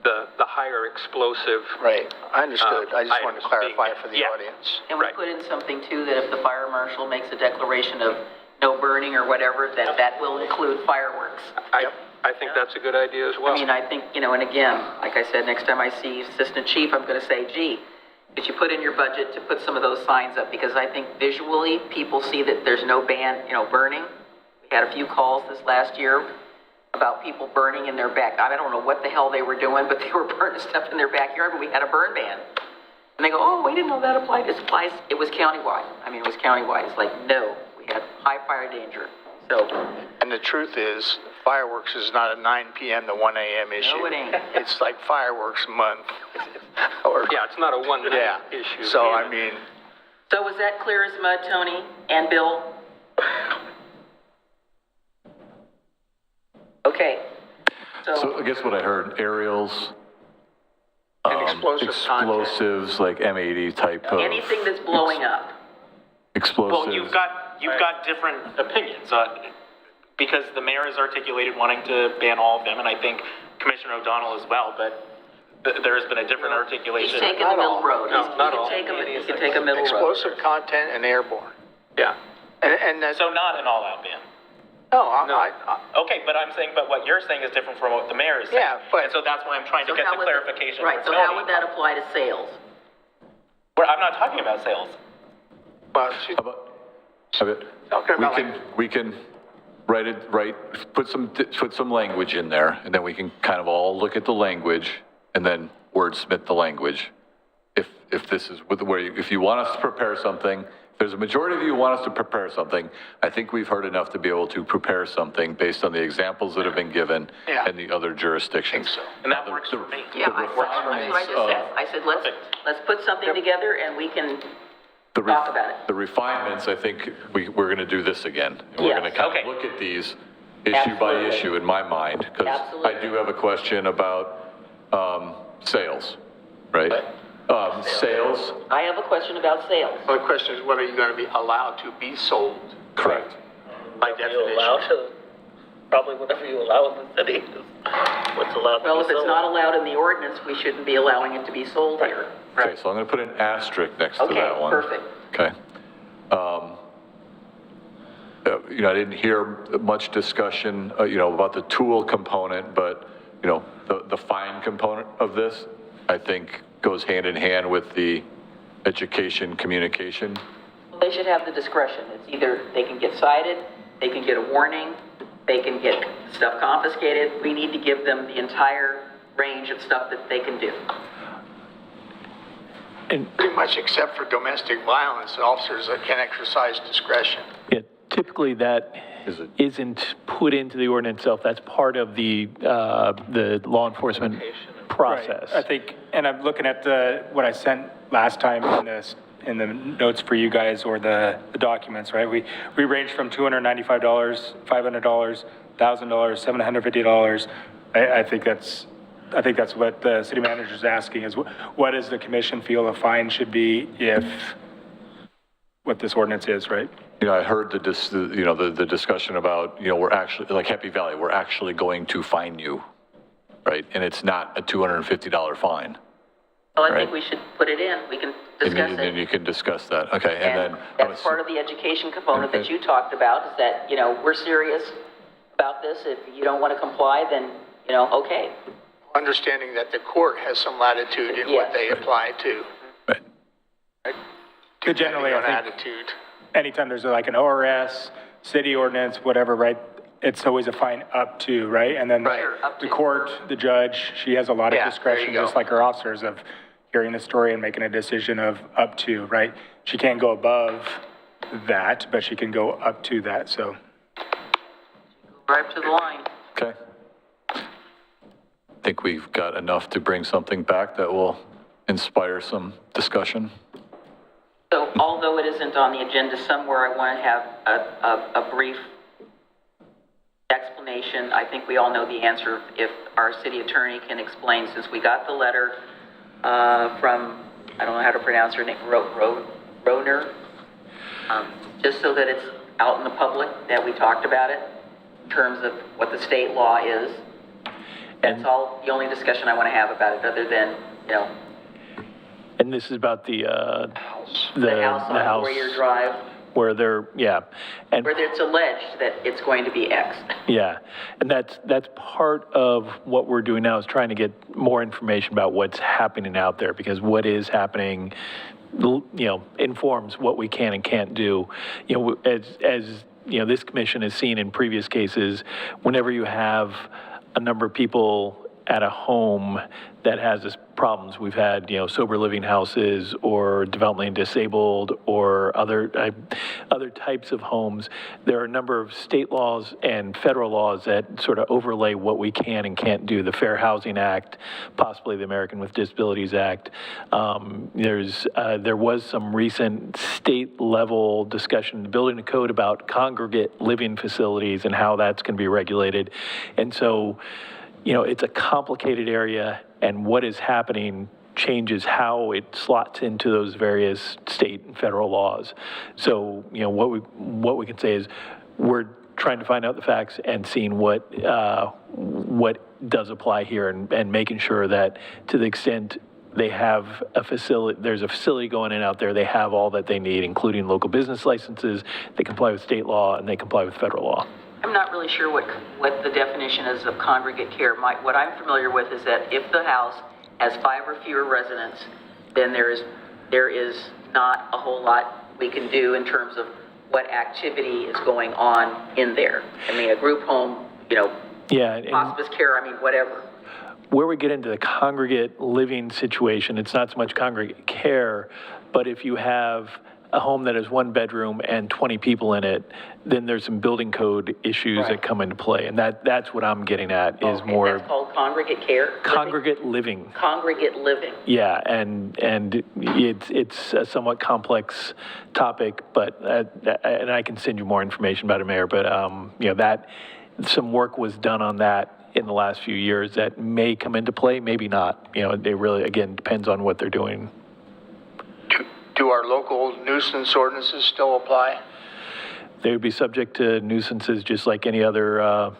the higher explosive. Right, I understood. I just wanted to items clarify being- for the yeah. audience. And we put in something too, that if the fire marshal makes a declaration of no burning or whatever, that will include fireworks. I think that's a good idea as well. I mean, I think, you know, and again, like I said, next time I see Assistant Chief, I'm gonna say, gee, could you put in your budget to put some of those signs up? Because I think visually, people see that there's no ban, you know, burning. We had a few calls this last year about people burning in their back. I don't know what the hell they were doing, but they were burning stuff in their backyard, but we had a burn ban. And they go, oh, we didn't know that applied. It applies, it was countywide. I mean, it was countywide. It's like, no, we had high fire danger. So. And the truth is, fireworks is not a 9 p.m. to 1 a.m. issue. No, it ain't. It's like fireworks month. Yeah, it's not a one-night issue. So, I mean. So was that clear as mud, Tony and Bill? Okay. So I guess what I heard, aerials, And explosives like M80 type of. Anything that's blowing up. Explosives. Well, you've got different opinions, because the mayor has articulated wanting to ban all of them, and I think Commissioner O'Donnell as well, but there has been a different articulation. He's taking the middle road. No, not all. He can take a middle road. Explosive content and airborne. Yeah. And that's. So not an all-out ban. No, Okay, but I'm saying, but what you're saying is different from what the mayor is saying. Yeah, but. And so that's why I'm trying to get the clarification. Right, so how would that apply to sales? I'm not talking about sales. Well, We can put some language in there, and then we can kind of all look at the language and then wordsmith the language. If this is if you want us to prepare something, if there's a majority of you who want us to prepare something, I think we've heard enough to be able to prepare something based on the examples that have been given and the other jurisdictions. And that works for me. Yeah, that's what I just said. I said, let's put something together and we can talk about it. The refinements, I think we're going to do this again. And we're going to kind of look at these issue by issue in my mind, because I do have a question about sales, right? Sales. I have a question about sales. The question is, what are you going to be allowed to be sold? Correct. By definition. You're allowed to, probably whatever you allow in the city is what's allowed to be sold. Well, if it's not allowed in the ordinance, we shouldn't be allowing it to be sold here. Okay, so I'm going to put an asterisk next to that one. Okay, perfect. Okay. I didn't hear much discussion, about the tool component, but, the fine component of this, I think, goes hand in hand with the education, communication. Well, they should have the discretion. It's either they can get cited, they can get a warning, they can get stuff confiscated. We need to give them the entire range of stuff that they can do. And pretty much except for domestic violence, officers that can exercise discretion. Yeah, typically that isn't put into the ordinance itself. That's part of the law enforcement process. Right. I think, and I'm looking at what I sent last time in the notes for you guys, or the documents, right? We range from $295, $500, $1,000, $750. I think that's what the city manager is asking, is what does the commission feel a fine should be if what this ordinance is, right? I heard the discussion about, we're actually, like Happy Valley, we're actually going to fine you, right? And it's not a $250 fine. Well, I think we should put it in. We can discuss it. And you can discuss that. Okay, and then. That's part of the education component that you talked about, is that, we're serious about this. If you don't want to comply, then, okay. Understanding that the court has some latitude in what they apply to. Right. Generally, I think attitude. Anytime there's like an ORS, city ordinance, whatever, right? It's always a fine up to, right? And then the court, the judge, she has a lot of discretion, just like her officers, of hearing the story and making a decision of up to, right? She can't go above that, but she can go up to that, so. Right to the line. Okay. I think we've got enough to bring something back that will inspire some discussion. So although it isn't on the agenda somewhere, I want to have a brief explanation. I think we all know the answer. If our city attorney can explain, since we got the letter from, I don't know how to pronounce her name, Rohrer, just so that it's out in the public that we talked about it. terms of what the state law is. That's all, the only discussion I want to have about it, other than, you know, And this is about the house on Warrior Drive, where they're, and where it's alleged that it's going to be Xed. yeah, and that's part of what we're doing now is trying to get more information about what's happening out there, because what is happening, you know, informs what we can and can't do. You know, as you know, this commission has seen in previous cases, whenever you have a number of people at a home that has this problems. We've had, you know, sober living houses or developmentally disabled or other types of homes. There are a number of state laws and federal laws that sort of overlay what we can and can't do. The Fair Housing Act, possibly the American with Disabilities Act. There was some recent state level discussion in the building code about congregate living facilities and how that's going to be regulated. And so, you know, it's a complicated area, and what is happening changes how it slots into those various state and federal laws. So, you know, what we can say is we're trying to find out the facts and seeing what does apply here, and making sure that to the extent they have a facility, there's a facility going in out there, they have all that they need, including local business licenses, they comply with state law, and they comply with federal law. I'm not really sure what the definition is of congregate care. What I'm familiar with is that if the house has 5 or fewer residents, then there is not a whole lot we can do in terms of what activity is going on in there. I mean, a group home, you know, hospice care, I mean, whatever. Where we get into the congregate living situation, it's not so much congregate care, but if you have a home that has 1 bedroom and 20 people in it, then there's some building code issues that come into play. And that's what I'm getting at is more. That's called congregate care? Congregate living. Congregate living. Yeah, and it's a somewhat complex topic, but, and I can send you more information about it, Mayor, but, you know, that some work was done on that in the last few years that may come into play, maybe not. You know, they really, again, depends on what they're doing. Do our local nuisance ordinances still apply? They would be subject to nuisances just like any other,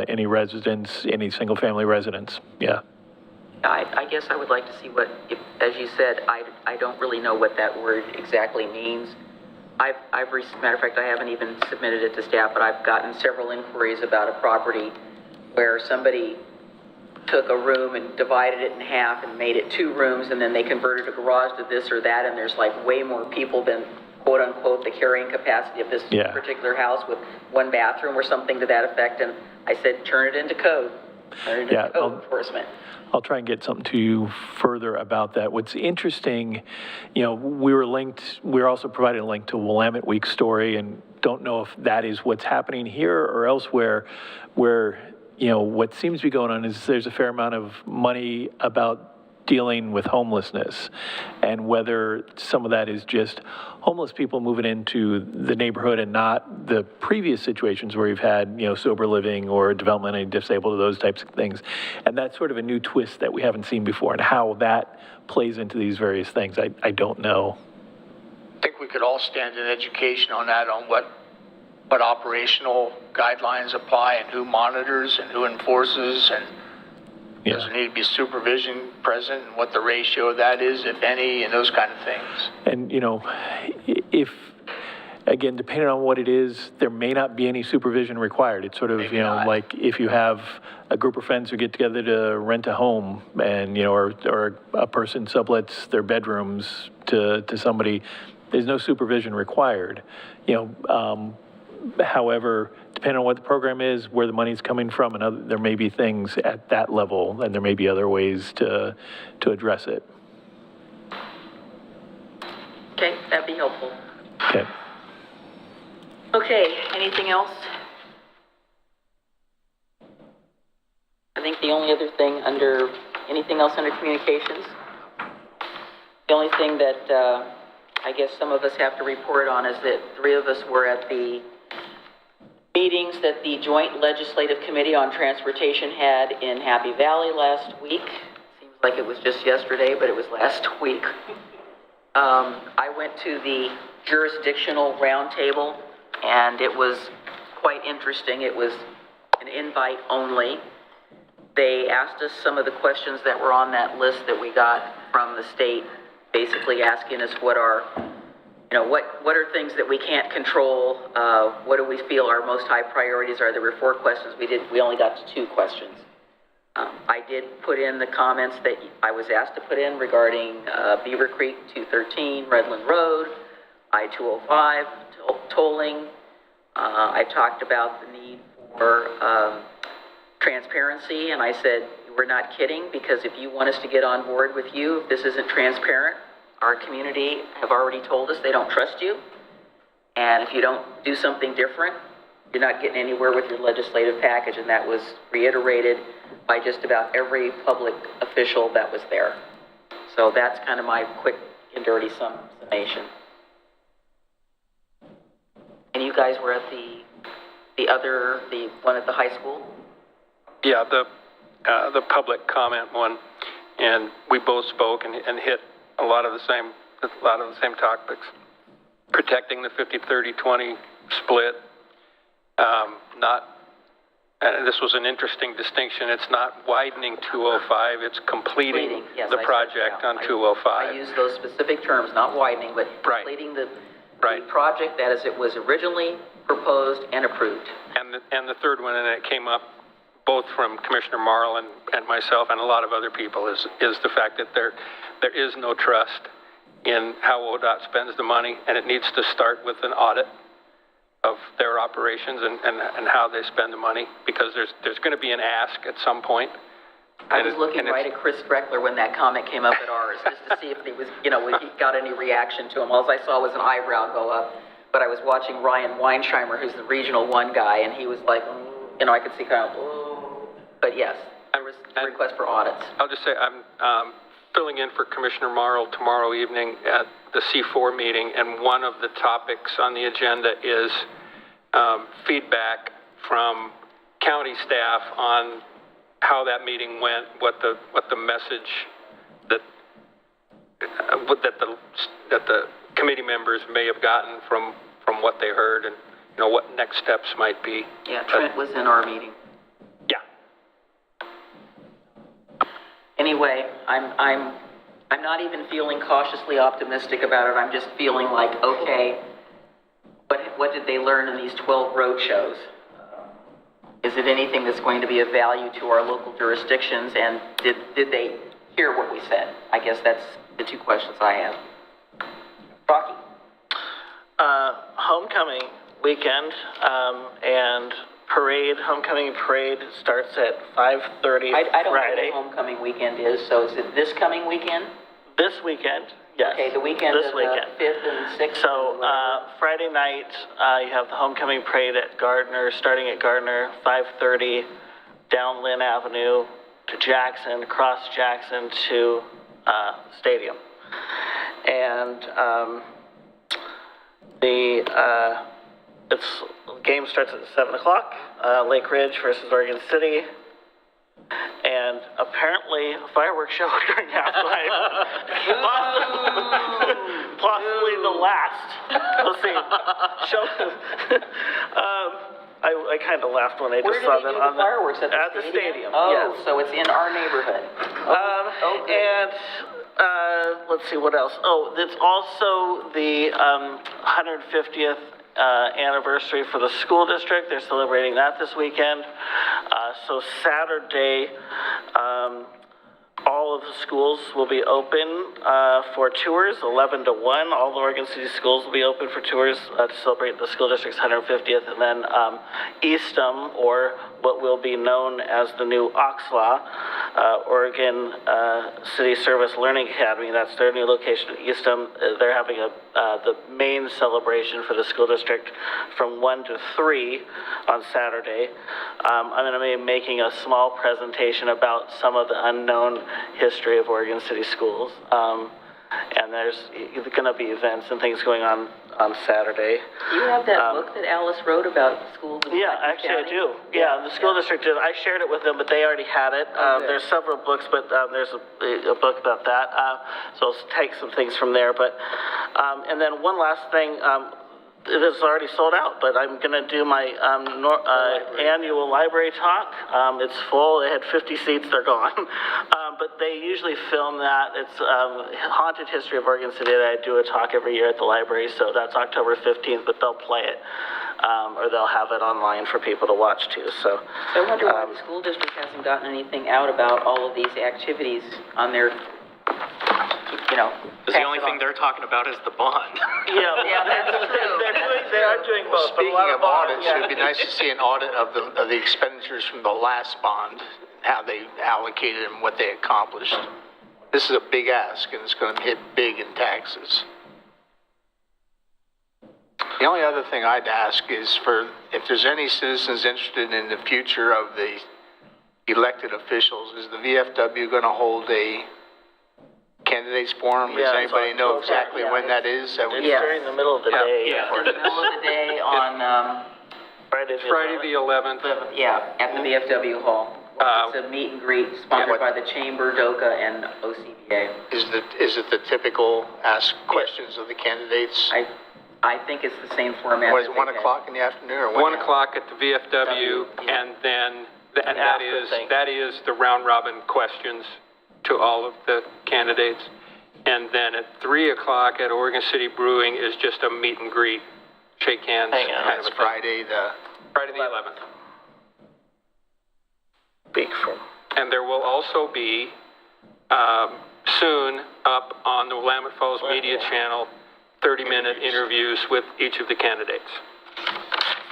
any residence, any single-family residence, yeah. I guess I would like to see what, as you said, I don't really know what that word exactly means. Matter of fact, I haven't even submitted it to staff, but I've gotten several inquiries about a property where somebody took a room and divided it in half and made it 2 rooms, and then they converted a garage to this or that, and there's like way more people than quote unquote the carrying capacity of this particular house with 1 bathroom or something to that effect. And I said, turn it into code. Turn it into code enforcement. I'll try and get something to you further about that. What's interesting, you know, we were also provided a link to Willamette Week story, and don't know if that is what's happening here or elsewhere, where, you know, what seems to be going on is there's a fair amount of money about dealing with homelessness, and whether some of that is just homeless people moving into the neighborhood and not the previous situations where you've had, you know, sober living or developmentally disabled or those types of things. And that's sort of a new twist that we haven't seen before, and how that plays into these various things, I don't know. I think we could all stand in education on that, on what operational guidelines apply and who monitors and who enforces, and does there need to be supervision present, and what the ratio of that is, if any, and those kind of things. And, you know, if, again, depending on what it is, there may not be any supervision required. It's sort of, you know, like if you have a group of friends who get together to rent a home and, you know, or a person sublets their bedrooms to somebody, there's no supervision required. You know, however, depending on what the program is, where the money's coming from, and there may be things at that level, and there may be other ways to address it. Okay, that'd be helpful. Okay. Okay, anything else? I think the only other thing anything else under communications? The only thing that I guess some of us have to report on is that 3 of us were at the meetings that the Joint Legislative Committee on Transportation had in Happy Valley last week. Seems like it was just yesterday, but it was last week. I went to the jurisdictional roundtable, and it was quite interesting. It was an invite only. They asked us some of the questions that were on that list that we got from the state, basically asking us what are, what are things that we can't control? What do we feel our most high priorities are? There were 4 questions. We only got to 2 questions. I did put in the comments that I was asked to put in regarding Beaver Creek 213, Redland Road, I-205, tolling. I talked about the need for transparency, and I said, we're not kidding, because if you want us to get on board with you, if this isn't transparent, our community have already told us they don't trust you, and if you don't do something different, you're not getting anywhere with your legislative package, and that was reiterated by just about every public official that was there. So that's kind of my quick and dirty summation. And you guys were at the one at the high school? Yeah, the public comment one, and we both spoke and hit a lot of the same topics. Protecting the 50-30-20 split, and this was an interesting distinction. It's not widening 205, it's completing the project on 205. I use those specific terms, not widening, but completing the project that as it was originally proposed and approved. And the third one, and it came up both from Commissioner Marl and myself and a lot of other people, is the fact that there is no trust in how ODOT spends the money, and it needs to start with an audit of their operations and how they spend the money, because there's going to be an ask at some point. I was looking right at Chris Streckler when that comment came up at ours, just to see if he was, he got any reaction to him. All I saw was an eyebrow go up, but I was watching Ryan Weinsheimer, who's the Regional 1 guy, and he was like, I could see kind of, but yes, there was a request for audits. I'll just say I'm filling in for Commissioner Marl tomorrow evening at the C4 meeting, and one of the topics on the agenda is feedback from county staff on how that meeting went, what the message that the committee members may have gotten from what they heard, and what next steps might be. Yeah, Trent was in our meeting. Yeah. Anyway, I'm not even feeling cautiously optimistic about it. I'm just feeling like, okay, but what did they learn in these 12 road shows? Is it anything that's going to be of value to our local jurisdictions, and did they hear what we said? I guess that's the 2 questions I have. Rocky? Homecoming weekend, and homecoming parade starts at 5:30 Friday. I don't know what homecoming weekend is, so is it this coming weekend? This weekend, yes. Okay, the weekend this of weekend. The 5th and 6th. So Friday night, you have the homecoming parade at Gardner, starting at Gardner, 5:30, down Lynn Avenue to Jackson, across Jackson to Stadium. And the game starts at 7 o'clock, Lake Ridge versus Oregon City. And apparently a fireworks show during halftime. Possibly the last. We'll see. I kind of laughed when I just saw them on fireworks at the stadium. Oh, yes. So it's in our neighborhood. And let's see what else. Oh, it's also the 150th anniversary for the school district. They're celebrating that this weekend. So Saturday, all of the schools will be open for tours, 11 to 1. All the Oregon City schools will be open for tours to celebrate the school district's 150th. And then Eastham, or what will be known as the new OXLA, Oregon City Service Learning Academy. That's their new location in Eastham. They're having the main celebration for the school district from 1 to 3 on Saturday. I'm going to be making a small presentation about some of the unknown history of Oregon City schools. And there's going to be events and things going on Saturday. Do you have that book that Alice wrote about schools in Yeah, actually I do. Yeah, the school district did. I shared it with them, but they already had it. There's several books, but there's a book about that. So I'll take some things from there. But and then one last thing. it is already sold out, but I'm going to do my annual library talk. It's full. They had 50 seats. They're gone. But they usually film that. It's Haunted History of Oregon City that I do a talk every year at the library. So that's October 15th, but they'll play it. Or they'll have it online for people to watch too. So I wonder why the school district hasn't gotten anything out about all of these activities on their, you know. Because the only thing they're talking about is the bond. Yeah, that's true. They are doing both. Speaking of audits, it would be nice to see an audit of the expenditures from the last bond, how they allocated and what they accomplished. This is a big ask, and it's going to hit big in taxes. The only other thing I'd ask is if there's any citizens interested in the future of the elected officials, is the VFW going to hold a candidates forum? Does anybody know exactly when that is? It's during the middle of the day. Yeah, in the middle of the day on Friday the 11th. Yeah, at the VFW hall. It's a meet and greet sponsored by the Chamber, DOCA, and OCBA. Is it the typical ask questions of the candidates? I think it's the same format. Was it 1 o'clock in the afternoon or 1 o'clock at the VFW, and then that is the round robin questions to all of the candidates. And then at 3 o'clock at Oregon City Brewing is just a meet and greet, shake hands. Kind of a Friday the 11th. Big for. And there will also be soon up on the Willamette Falls Media Channel 30-minute interviews with each of the candidates.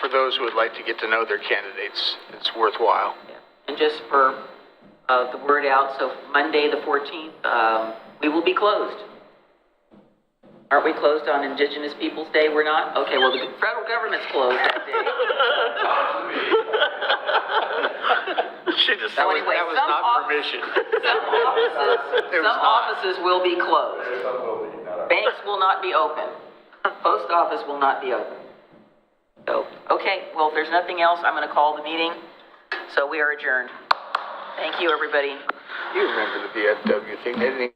For those who would like to get to know their candidates, it's worthwhile. Yeah. And just for the word out, so Monday the 14th, we will be closed. Aren't we closed on Indigenous Peoples Day? We're not? Okay, well, the federal government's closed that day. That was not permission. Some offices will be closed. Banks will not be open. Post office will not be open. So, okay, well, if there's nothing else, I'm going to call the meeting. So we are adjourned. Thank you, everybody. You remember the VFW thing, didn't you?